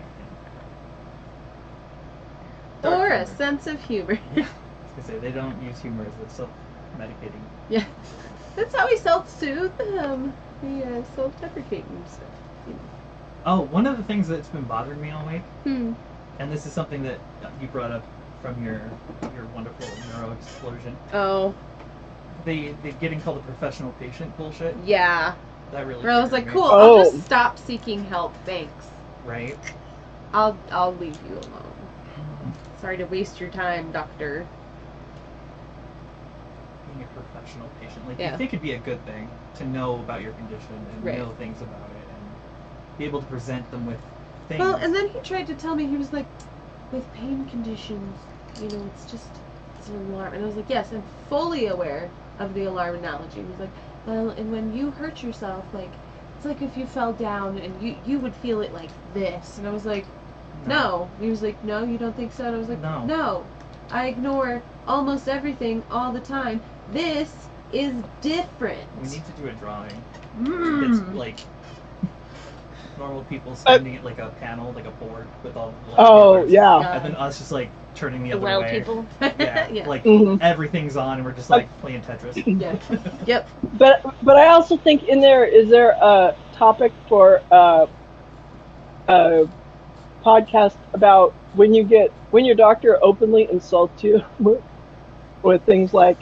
Or a humor. sense of humor. I was gonna say, they don't use humor as a medicating. Yeah. That's how we self-soothe them. We self-deprecate and stuff. Oh, one of the things that's been bothering me all week, Hmm. and this is something that you brought up from your wonderful neuro explosion. Oh. The getting called a professional patient bullshit. Yeah. That really. Where I was like, triggered me. cool, I'll just stop seeking help, thanks. Right. I'll leave you alone. Sorry to waste your time, doctor. Being a professional patient, like Yeah. you think it'd be a good thing to know about your condition and Right. know things about it and be able to present them with things. Well, and then he tried to tell me, he was like, with pain conditions, it's an alarm. And I was like, yes, I'm fully aware of the alarm analogy. He was like, well, and when you hurt yourself, like, it's like if you fell down and you would feel it like this. And I was like, no. He was like, no, you don't think so? And I was like, no. I ignore almost everything all the time. This is different. We need to do a drawing. Mm. It's like normal people standing at like a panel, like a board with all the Oh, yeah. and then us just like turning the other Wild way. people. Yeah, Yeah. like Mhm. everything's on and we're just like playing Tetris. Yeah. Yep. But I also think is there a topic for a podcast about when your doctor openly insults you with things like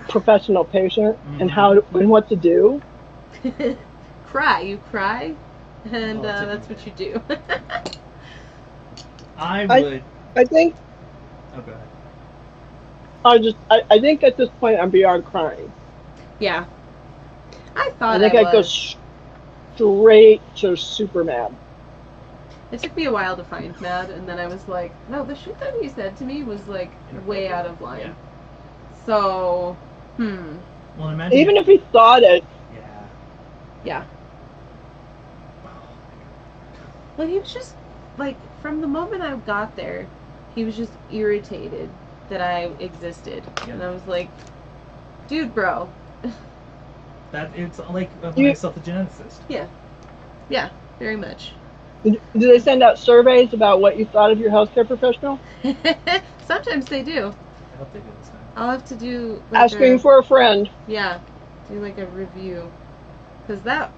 professional patient and what to do? Cry. You cry, and Oh, it's that's what you do. I think Oh, go ahead. I think at this point I'm beyond crying. Yeah. I thought I think I go straight to super mad. It took me a while to find mad, and then I was like, no, the shit that he said to me was like way out of line. Yeah. So, Well, imagine Even if he thought it. Yeah. Yeah. Well, he was just like, from the moment I got there, he was just irritated that I existed, and I was like, dude, bro. That it's like when I saw the geneticist. Yeah, very much. Do they send out surveys about what you thought of your healthcare professional? Sometimes they do. I hope they do this time. I'll have to do like Asking for a friend. Yeah, do like a review, because that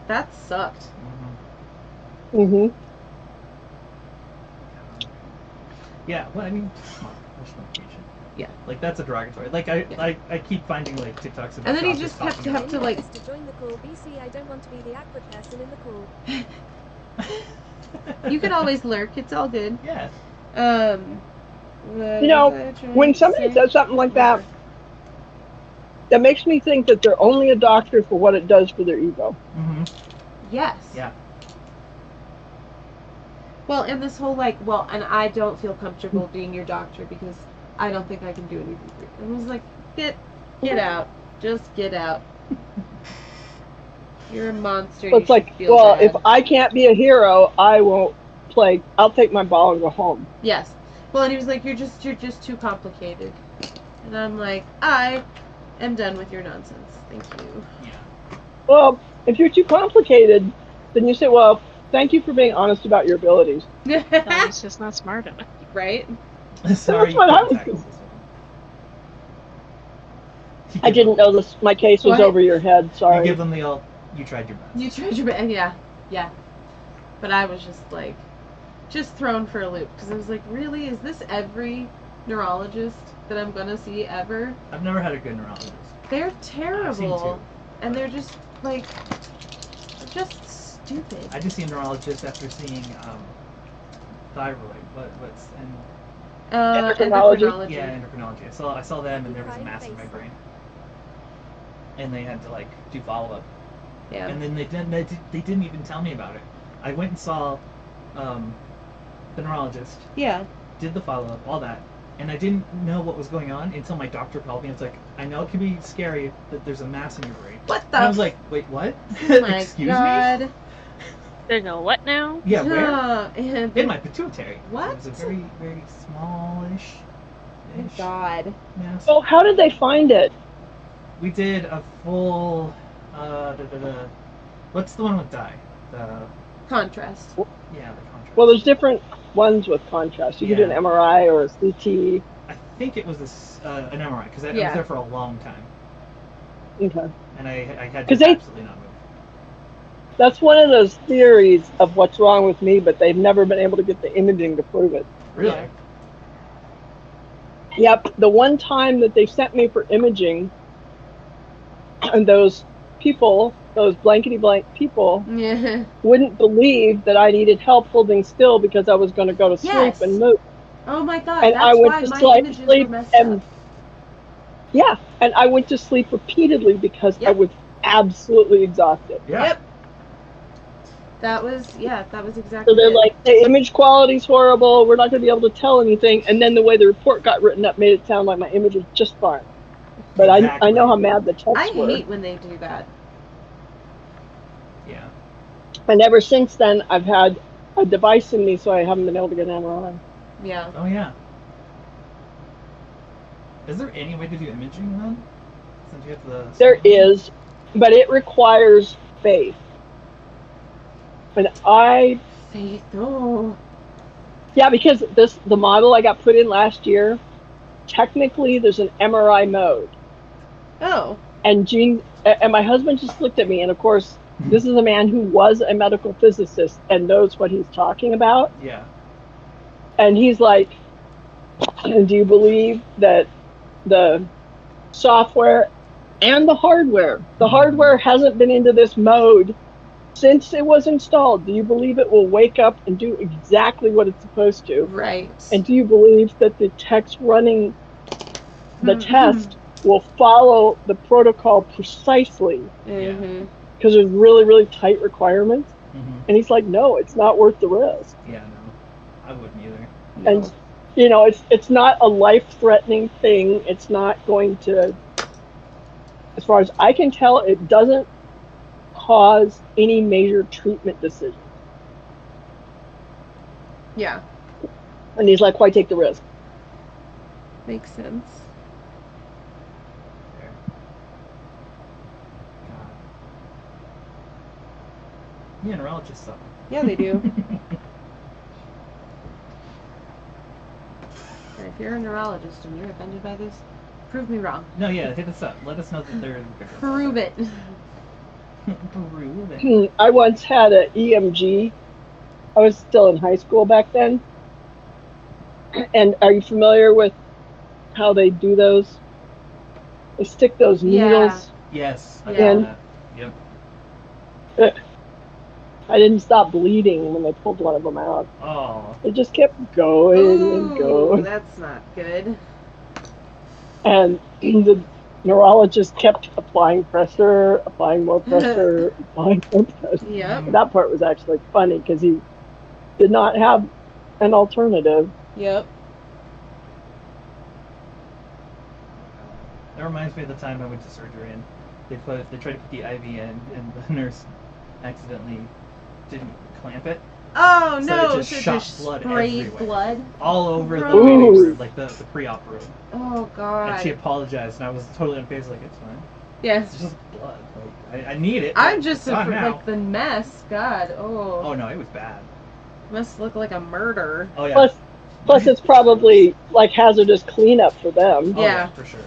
sucked. Mm-hmm. Yeah, well, I mean, come on, professional patient. Yeah. Like, that's a derogatory. Like, I keep finding, like, TikToks about And then he doctors just kept talking have about to, like... To join the call, BC, I don't want to be the awkward person in the call. You can always lurk. It's all good. Yeah. When somebody says something like that, that makes me think that they're only a doctor for what it does for their ego. Mm-hmm. Yes. Yeah. Well, and this whole, like, well, and I don't feel comfortable being your doctor because I don't think I can do anything for you. And I was like, get out. Just get out. You're a monster. So it's like, well, if I can't be a hero, I won't play. I'll take my ball and go home. Yes. Well, and he was like, you're just too complicated. And I'm like, I am done with your nonsense. Thank you. Yeah. Well, if you're too complicated, then you say, well, thank you for being honest about your abilities. No, it's just not smart enough. Right? Sorry. That's what I was. I didn't know this. My case was over your head. Sorry. You give them the old. You tried your best. You tried your best. Yeah. But I was just like, just thrown for a loop because I was like, really? Is this every neurologist that I'm gonna see ever? I've never had a good neurologist. They're I've seen terrible, two, and they're just like, just stupid. I just see a neurologist after seeing thyroid. What's and Endocrinology. Yeah, endocrinology. I saw them, and there was a mass in my brain, and they had to like do follow up. Yeah. And then they didn't even tell me about it. I went and saw the neurologist. Yeah. Did the follow up, all that, and I didn't know what was going on until my doctor called me. It's like, I know it can be scary that there's a mass in your brain. What the? And I was like, wait, what? Oh my Excuse God. me? There's a what now? Yeah, where? And In my pituitary. What? It was a very, very smallish. Oh my God. Mass. Well, how did they find it? We did a full. What's the one with dye? The Contrast. yeah, the contrast. Well, there's different ones with contrast. You can do an MRI or a CT. I think it was an MRI because I was Yeah. there for a long time. Okay. and I had 'Cause to they- absolutely not move. That's one of those theories of what's wrong with me, but they've never been able to get the imaging to prove it. Really? Yeah. Yep. The one time that they sent me for imaging, and those people, those blankety blank people, Yeah. wouldn't believe that I needed help holding still because I was going to go to sleep Yes. and move. Oh my god, And I that's went why to my images were sleep messed and up. yeah, and I went to sleep repeatedly because I Yep. was absolutely exhausted. Yeah. Yep. That was exactly So they're it. like, the image quality's horrible. We're not going to be able to tell anything. And then the way the report got written up made it sound like my image was just fine. But I Exactly. know how mad the techs I were. hate when they do that. Yeah. And ever since then, I've had a device in me, so I haven't been able to get an MRI. Yeah. Oh yeah. Is there any way to do imaging then? Since you have the. There is, but it requires faith. And Faith. Oh. yeah, because the model I got put in last year, technically there's an MRI mode. Oh. And my husband just looked at me, and of course, this is a man who was a medical physicist and knows what he's talking about. Yeah. And he's like, do you believe that the software and the hardware hasn't been into this mode since it was installed? Do you believe it will wake up and do exactly what it's supposed to? Right. And do you believe that the techs running the test will follow the protocol precisely? Mm-hmm. Because there's really, really tight requirements. Mm-hmm. And he's like, no, it's not worth the risk. Yeah, no. I wouldn't either. And, it's not a life-threatening thing. It's not going to, as far as I can tell, it doesn't cause any major treatment decisions. Yeah. And he's like, why take the risk? Makes sense. There. God. Yeah, neurologists suck. Yeah, they do. And if you're a neurologist and you're offended by this, prove me wrong. No, yeah, hit us up. Let us know that they're Prove it. Prove it. I once had an EMG. I was still in high school back then. And are you familiar with how they do those? They stick those needles. Yes. I've Yeah. done that. Yep. I didn't stop bleeding when they pulled one of them out. Oh. It just kept going and Ooh, going. that's not good. And the neurologist kept applying pressure, applying more pressure, applying more pressure. Yep. That part was actually funny because he did not have an alternative. Yep. That reminds me of the time I went to surgery and they tried to put the IV in and the nurse accidentally didn't clamp it. Oh So no! it just so shot just blood sprayed everywhere. blood. All over the Gross. waiting room, like the pre-op room. Oh god. And she apologized and I was totally unfazed, like, it's fine. Yeah. It's just blood. Like, I need it. I'm but just it's gone now. like the mess. God. Oh. Oh no, it was bad. Must look like a murder. Oh yeah. Plus it's probably like hazardous cleanup for them. Oh, Yeah. for sure.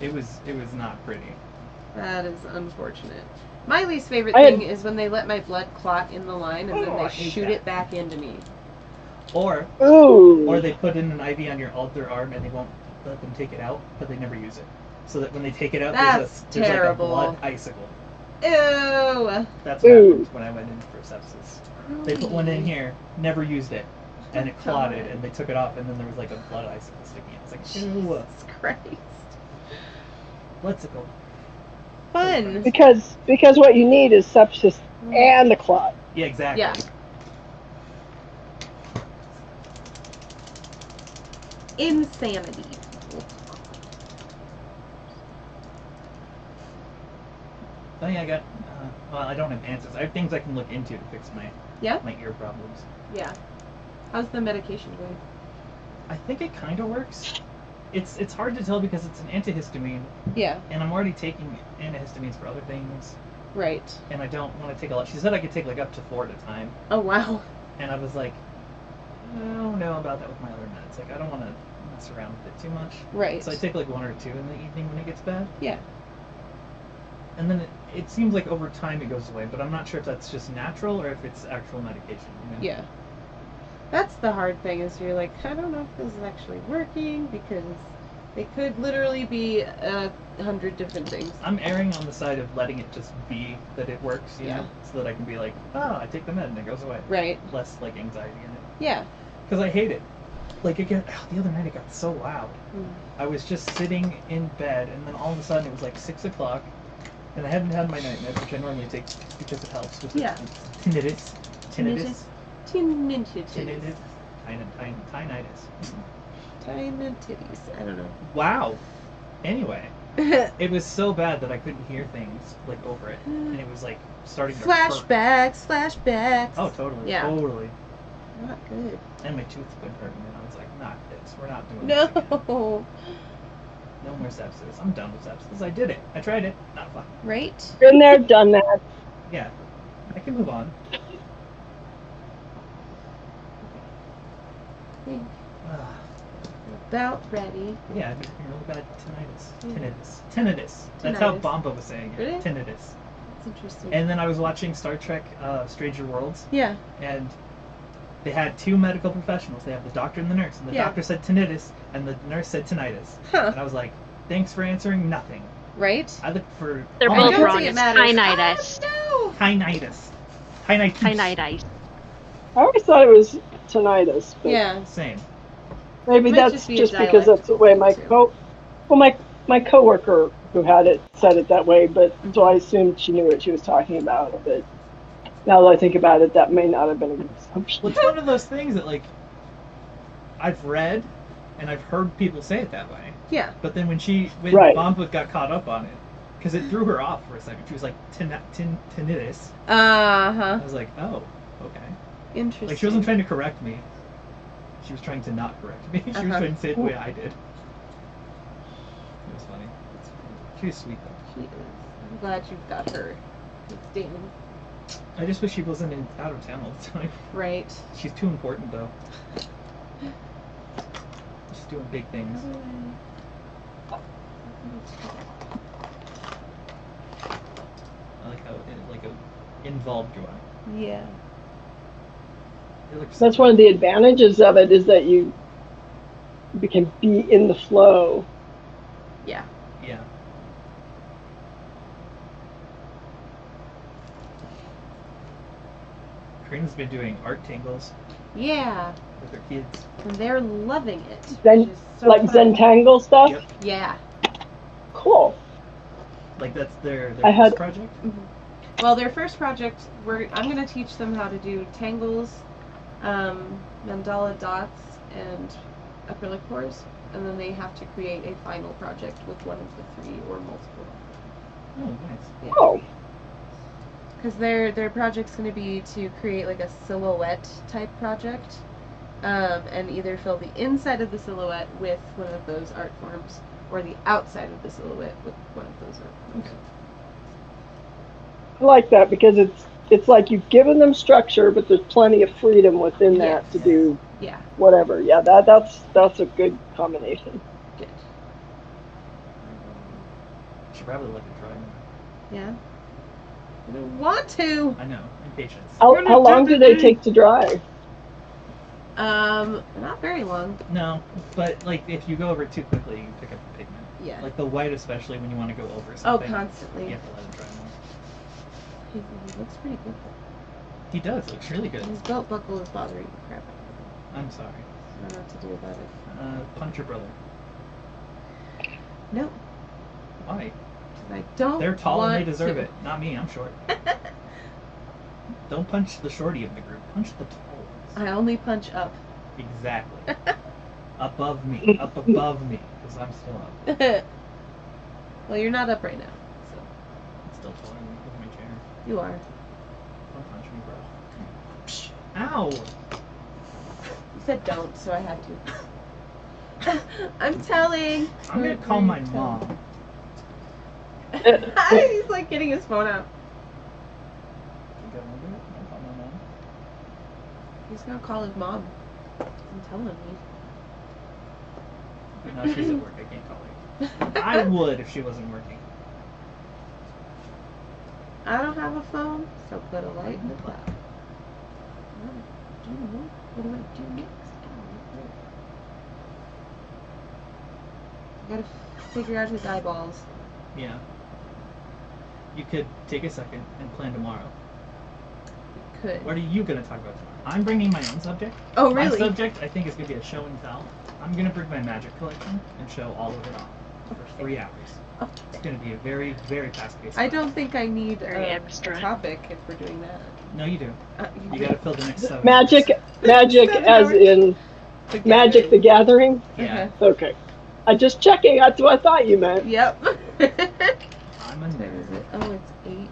It was not pretty. That is unfortunate. My least favorite I had- thing is when they let my blood clot in the line and then Oh, they I hate shoot that. it back into me. Or Ooh. they put in an IV on your other arm and they won't let them take it out, but they never use it. So that when they take it out, That's there's terrible. like a blood icicle. Ew. That's what Ooh. happened when I went in for sepsis. They put one in here, never used it, and it clotted, and they took it off, and then there was like a blood icicle sticking out. It's like, ew, Jesus Christ. bloodsicle. Fun. Because what you need is sepsis and the clot. Yeah, exactly. Yeah. Insanity. Oh yeah, I got. Well, I don't have answers. I have things I can look into to fix my Yeah? my ear problems. Yeah. How's the medication going? I think it kind of works. It's hard to tell because it's an antihistamine, Yeah. and I'm already taking antihistamines for other things, Right. and I don't want to take a lot. She said I could take like up to 4 at a time, Oh wow. and I was like, I don't know about that with my other meds. Like I don't want to mess around with it too much. Right. So I take like 1 or 2 in the evening when it gets bad. Yeah. and then it seems like over time it goes away, but I'm not sure if that's just natural or if it's actual medication. You know? Yeah. That's the hard thing is you're like, I don't know if this is actually working because it could literally be 100 different things. I'm erring on the side of letting it just be that it works, you Yeah. know, so that I can be like, oh, I take the med and it goes away. Right. Less like anxiety in it. Yeah. Because I hate it. Like the other night it got so loud. Mm. I was just sitting in bed, and then all of a sudden it was like 6 o'clock, and I hadn't had my night med, which I normally take because it helps with Yeah. tinnitus. Tinnitus. Tinnitus. Tinnitus. Tiny titties. I don't know. Wow. Anyway, it was so bad that I couldn't hear things like over it, and it was like starting to hurt. Flashbacks. Oh, totally. Yeah. Totally. Not good. And my tooth been hurting, and I was like, not this. We're not doing this again. No. No more sepsis. I'm done with sepsis. I did it. I tried it. Not fun. Right? Been there, done that. Yeah. I can move on. Think Ah, about ready. yeah, I've been hearing really bad tinnitus. Tinnitus. That's how Tinnitus. Bomba was saying it. Really? Tinnitus. That's interesting. And then I was watching Star Trek Stranger Worlds, yeah. and they had two medical professionals. They have the doctor and the nurse, and the Yeah. doctor said tinnitus, and the nurse said tinnitus. Huh. And I was like, thanks for answering nothing. Right? I looked for... They're oh, both don't wrong. think it It's matters. tinnitus. Oh, Tinnitus. Tinnitus. Tinnitus. I always thought it was tinnitus, no. but Yeah. Same. maybe Might that's just be a just because dialect that's the way my too. my coworker who had it said it that way, but so I assumed she knew what she was talking about. But now that I think about it, that may not have been a good assumption. Well, it's one of those things that, like, I've read and I've heard people say it that way. Yeah. But then when Right. Bomba got caught up on it, because it threw her off for a second. She was like, tinnitus. Uh-huh. I was like, oh, okay. Interesting. Like, she wasn't trying to correct me. She was trying to not correct me. She was Uh-huh. trying to say it the way I did. It was funny. She was sweet, though. She is. I'm glad you've got her. It's Dan. I just wish she wasn't out of town all the time. Right. She's too important, though. She's doing big things. I like how involved you are. Yeah. It looks That's one of the advantages of it is that you can be in the flow. Yeah. Yeah. Corina's been doing art tangles Yeah. with her kids. And they're loving it. Zen, which is so like fun. Zentangle stuff. Yep. Yeah. Cool. Like that's their I had- first project. Well, their first project, I'm going to teach them how to do tangles, mandala dots, and acrylic pours, and then they have to create a final project with one of the three or multiple. Oh, nice. Oh, Because their project's going to be to create like a silhouette type project, and either fill the inside of the silhouette with one of those art forms, or the outside of the silhouette with one of those art forms. Okay. I like that because it's like you've given them structure, but there's plenty of freedom within that Yes. to do Yeah, whatever. Yeah, that's a good combination. good. Should probably let it dry. Yeah. I don't want to. I know. Impatience. How long do they take to dry? Not very long. No, but like if you go over it too quickly, you pick up the pigment. Yeah. Like the white, especially when you want to go over Oh, something. constantly. You have to let it dry more. He looks pretty good. He does. It looks really good. His belt buckle is bothering the crap out I'm sorry. of me. I don't know what to do about it. Punch your brother. No, Why? I don't. They're tall and want they deserve to. it. Not me. I'm short. Don't punch the shorty of the group. Punch the tall ones. I only punch up. Exactly. Above me. Up above me. Because I'm still up. Well, you're not up right now, so I'm still taller than you. Look at my chair. you are. Don't punch me, bro. Ow! You said don't, so I had to. I'm telling. I'm gonna call my mom. He's like getting his phone out. Think I won't do it? I'll call my mom. He's gonna call his mom. I'm telling you. But now she's at work. I can't call her. I would if she wasn't working. I don't have a phone, so put a light in the cloud. What do I do next? I gotta figure out his eyeballs. Yeah. You could take a second and plan tomorrow. Could. What are you going to talk about tomorrow? I'm bringing my own subject. Oh, really? My subject, I think, is going to be a show and tell. I'm going to bring my magic collection and show all of it off for 3 hours. Okay. It's going to be a very, very fast-paced. I don't think I need Very a extra. topic if we're doing that. No, you do. You do. got to fill the next 7 Magic hours. 7 as hours? in Magic the Gathering? Yeah. Okay. I'm just checking. That's what I thought you meant. Yep. I'm a Where nerd. is it? Oh, it's 8.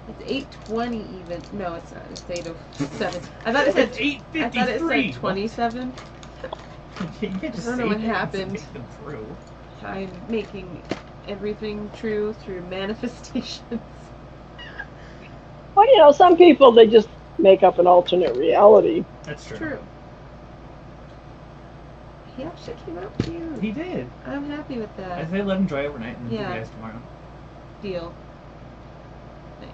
It's 8:20 even. No, it's not. It's 8:07. I thought it said It's 8:53. I thought it said 27. You can't just I don't know say what things and happened. make them true. I'm making everything true through manifestations. Well, you know, some people, they just make up an alternate reality. That's true. True. He actually came out cute. He did. I'm happy with I that. say let him dry overnight and then Yeah. do you guys tomorrow. Deal. Nice.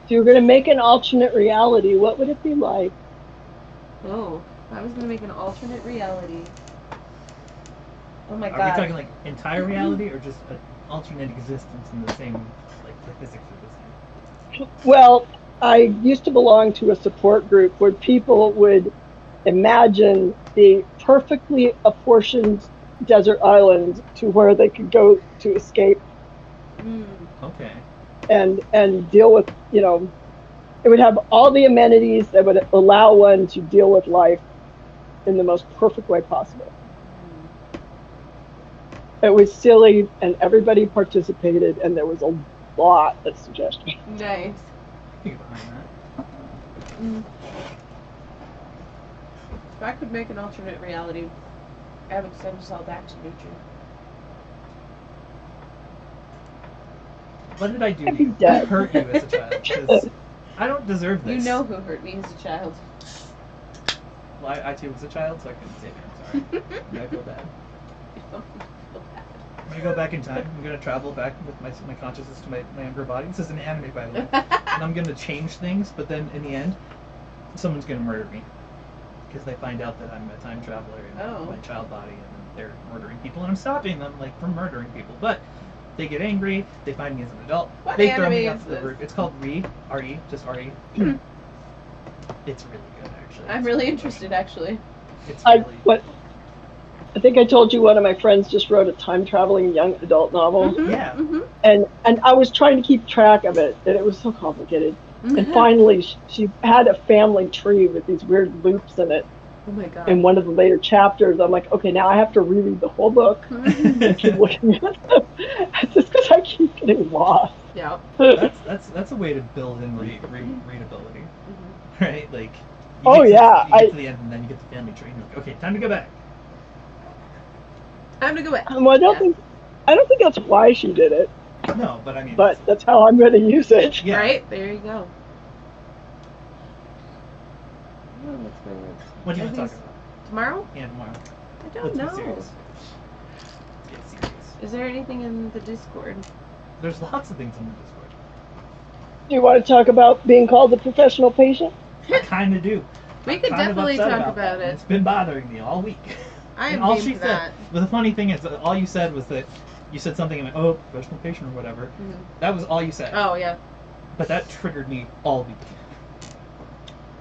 If you were going to make an alternate reality, what would it be like? Oh, if I was gonna make an alternate reality. Oh my Are god. we talking like entire reality or just an alternate existence in the same, like the physics are the same? Well, I used to belong to a support group where people would imagine the perfectly apportioned desert island to where they could go to escape Okay. and deal with, you know, it would have all the amenities that would allow one to deal with life in the most perfect way possible. It was silly and everybody participated and there was a lot of suggestions. Nice. Think behind that. If I could make an alternate reality, I would send us all back to nature. What did I do? I'd be to dead. hurt you as a child? Because I don't deserve this. You know who hurt me as a child. Well, I too was a child, so I couldn't save you. I'm sorry. I feel bad. I'm gonna go back in time. I'm gonna travel back with my consciousness to my younger body. This is an anime, by the way. And I'm gonna change things, but then in the end, someone's gonna murder me because they find out that I'm a time traveler in my child body, and they're murdering people, and I'm stopping them like from murdering people. But they get angry. They find me as an adult. What they throw anime me is off the this? roof. It's called R.E., just R.E. It's really good, actually. I'm really interested, actually. It's really. I think I told you one of my friends just wrote a time traveling young adult novel. Yeah. And I was trying to keep track of it, and it was so complicated. And finally, she had a family tree with these weird loops in it. Oh my god. In one of the later chapters, I'm like, okay, now I have to reread the whole book. I keep looking at them. Just because I keep getting lost. Yeah. That's a way to build in readability, right? Like. You get to the end, and then you get the family tree. And you're like, okay, time to go back. Time to go back. Well, I don't think that's why she did it. No, but I mean. But that's how I'm going to use it. Yeah. Right? There you go. What do you want to talk about? Tomorrow? Yeah, tomorrow. I don't Let's know. Get serious. Get serious. Is there anything in the Discord? There's lots of things in the Discord. Do you want to talk about being called a professional patient? I kind of do. We could definitely talk about it. It's been bothering me all week. I am and all game she for said. that. But the funny thing is, that all you said was that you said something like, "Oh, professional patient" or whatever. That was all you said. Oh yeah. But that triggered me all week.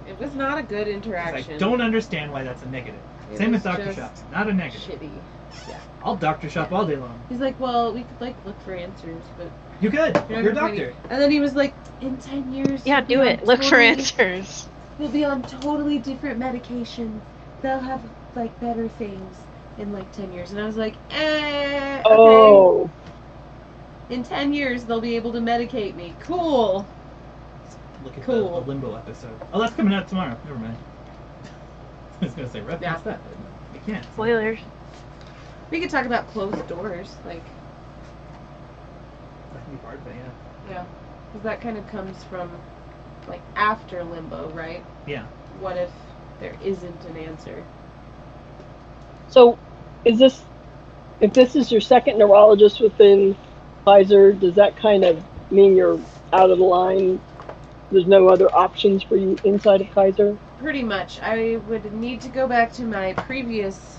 It was not a good interaction. I don't understand why that's a negative. It Same was with Dr. just Shop. Not a negative. Shitty. Yeah. I'll Dr. Shop all day long. He's like, well, we could like look for answers, but You could. you're You're a not gonna doctor. find- And then he was like, in 10 years. Yeah, we'll be do on it. Look for totally- answers. We'll be on totally different medications. They'll have like better things in like 10 years. And I was like, okay. Oh. In 10 years, they'll be able to medicate me. Cool. Look at Cool. the Limbo episode. Oh, that's coming out tomorrow. Never mind. I was going to say, reference that, but you can't. Spoilers. We could talk about closed doors, like, That can be hard, but yeah. yeah, because that kind of comes from, like, after limbo, right? Yeah. What if there isn't an answer? So, if this is your second neurologist within Pfizer, does that kind of mean you're out of the line. There's no other options for you inside of Kaiser. Pretty much. I would need to go back to my previous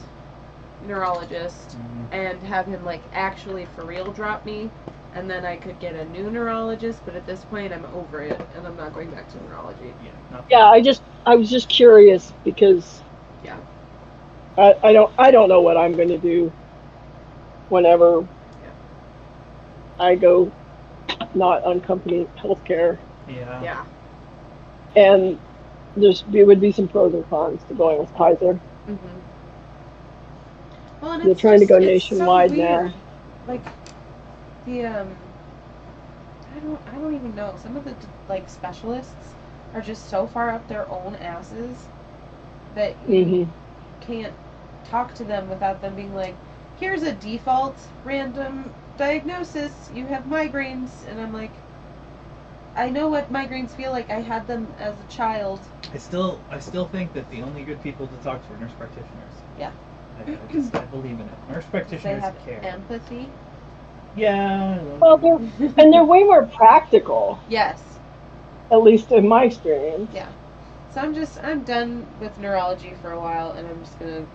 neurologist and have him like actually for real drop me, and then I could get a new neurologist. But at this point, I'm over it, and I'm not going back to neurology. Yeah, I was just curious because yeah, I don't know what I'm going to do whenever I go not on company healthcare. Yeah. And there would be some pros and cons to going with Kaiser. Well, and They're it's trying to go it's nationwide so weird. now. Like the I don't even know. Some of the like specialists are just so far up their own asses that you can't talk to them without them being like, "Here's a default random diagnosis. You have migraines," and I'm like, I know what migraines feel like. I had them as a child. I still think that the only good people to talk to are nurse practitioners. Yeah. I believe in it. Nurse practitioners They have care. empathy. Yeah. Well, they're way more practical. Yes. At least in my experience. Yeah. So I'm done with neurology for a while, and I'm just gonna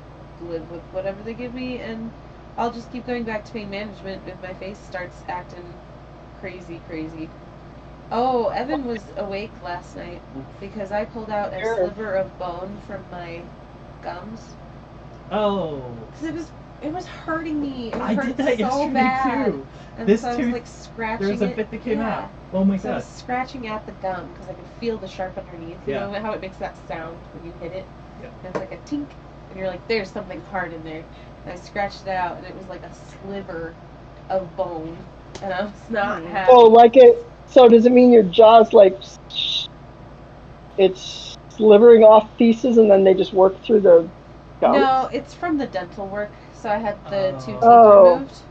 live with whatever they give me, and I'll just keep going back to pain management if my face starts acting crazy. Oh, Evan was awake last night because I pulled out a sliver of bone from my gums. Oh. Because it was hurting me. It I hurt did that so yesterday bad. too. And This so I was tooth, like scratching there was a it. bit that came out. Oh my so I god. was scratching at the gum because I could feel the sharp underneath. You know how it makes that sound when you hit it? Yeah. And it's like a tink. And you're like, there's something hard in there. And I scratched it out, and it was like a sliver of bone. And I was not happy. Oh, like it. So does it mean your jaw's like it's slivering off pieces and then they just work through the gums? No, it's from the dental work. So I had the 2 teeth removed.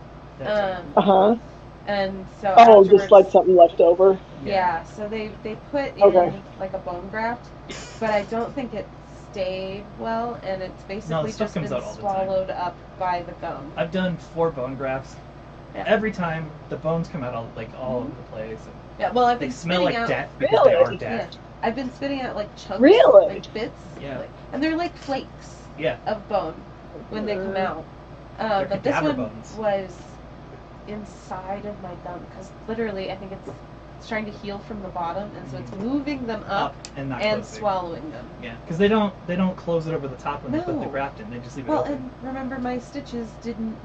And so just like something left over. Yeah, so they put in like a bone graft, but I don't think it stayed well, and it's basically just been swallowed up by the gum. I've done 4 bone grafts. Yeah. Every time the bones come out all over the place. And yeah, well, I've been they smell like out, death because they are death. Yeah. I've been spitting out like chunks, like bits, and they're like flakes of bone when they come out. But this one was inside of my gum because literally I think it's trying to heal from the bottom, and so it's moving them up and swallowing them. Yeah, because they don't close it over the top when they put the graft in. They just leave it open. And remember, my stitches didn't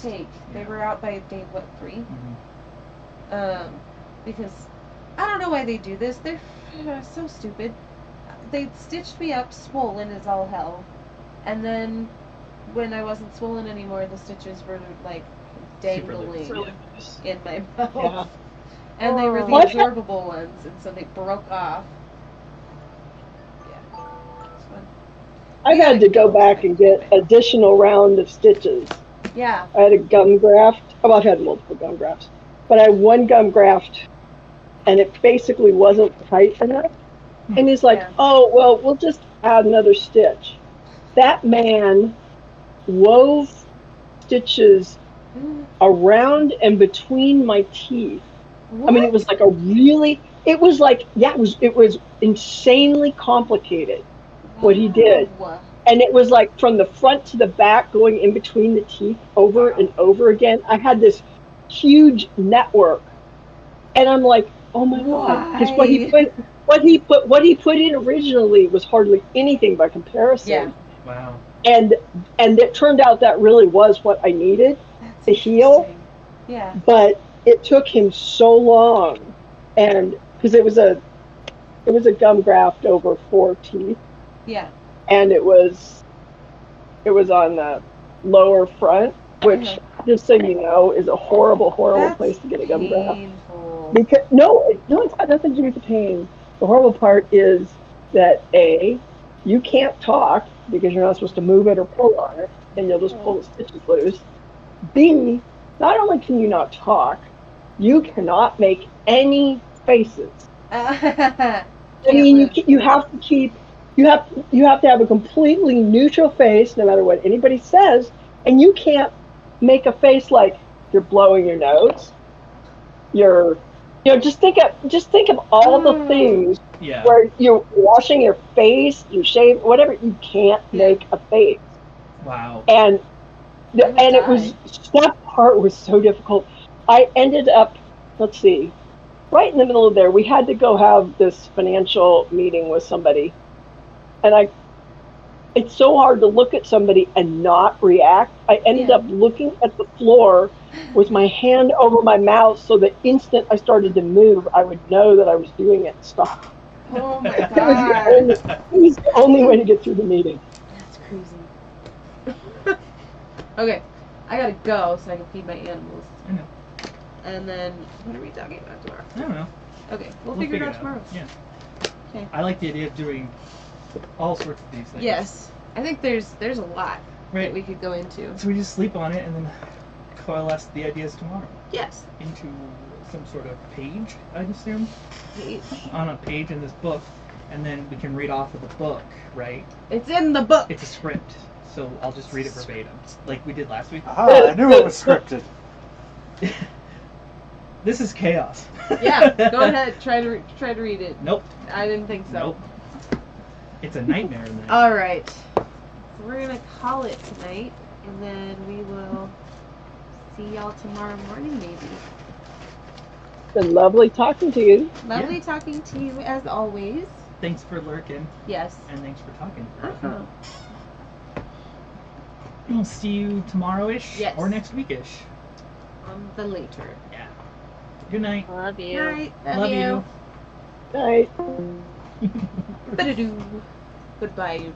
take. They were out by day 3? Because I don't know why they do this. They're so stupid. They stitched me up swollen as all hell, and then when I wasn't swollen anymore, the stitches were like dangling in my mouth. And they were the absorbable ones, and so they broke off. Yeah. I've had to go back and get additional round of stitches. Yeah. I had a gum graft. Oh, I've had multiple gum grafts. But I had one gum graft, and it basically wasn't tight enough. And he's like, oh, well, we'll just add another stitch. That man wove stitches around and between my teeth. What? I mean, it was like it was insanely complicated what he did. And it was like from the front to the back, going in between the teeth over and over again. I had this huge network, and I'm like, oh my god! Because what he put in originally was hardly anything by comparison. Yeah. Wow. And it turned out that really was what I needed to heal. Yeah. But it took him so long, and because it was a gum graft over 4 teeth. Yeah. And it was on the lower front, which, just so you know, is a horrible place to get a gum graft. Because no, it's got nothing to do with the pain. The horrible part is that A, you can't talk because you're not supposed to move it or pull on it, and you'll just pull the stitches loose. B, not only can you not talk, you cannot make any faces. I mean, you have to have a completely neutral face no matter what anybody says, and you can't make a face like you're blowing your nose, you're just think of all the things Yeah. where you're washing your face, you shave, whatever, you can't make a face. Wow. And that part was so difficult. I ended up, let's see, right in the middle of there, we had to go have this financial meeting with somebody. And it's so hard to look at somebody and not react. I ended up looking at the floor with my hand over my mouth, so the instant I started to move, I would know that I was doing it and stop. Oh my god. It was the only way to get through the meeting. That's crazy. Okay, I gotta go so I can feed my animals. I know. And then, what are we talking about tomorrow? I don't know. Okay, we'll figure it out tomorrow. Yeah. Okay. I like the idea of doing all sorts of these things. Yes. I think there's a lot that we could go into. So we just sleep on it and then coalesce the ideas tomorrow. Yes. Into some sort of page, I'd assume. Page. On a page in this book, and then we can read off of the book, right? It's in the book. It's a script, so I'll just read it verbatim, like we did last week. I knew it was scripted. This is chaos. Yeah, go ahead. Try to read it. Nope. I didn't think so. Nope. It's a nightmare in there. All right. So we're gonna call it tonight, and then we will see y'all tomorrow morning, maybe. It's been lovely talking to you. Lovely talking to you as always. Thanks for lurking. Yes. And thanks for talking. Uh-huh. We'll see you tomorrow-ish. Yes. Or next week-ish. On the later. Yeah. Good night. Love you. Night. Love you. Night. Ba-da-doo. Goodbye, you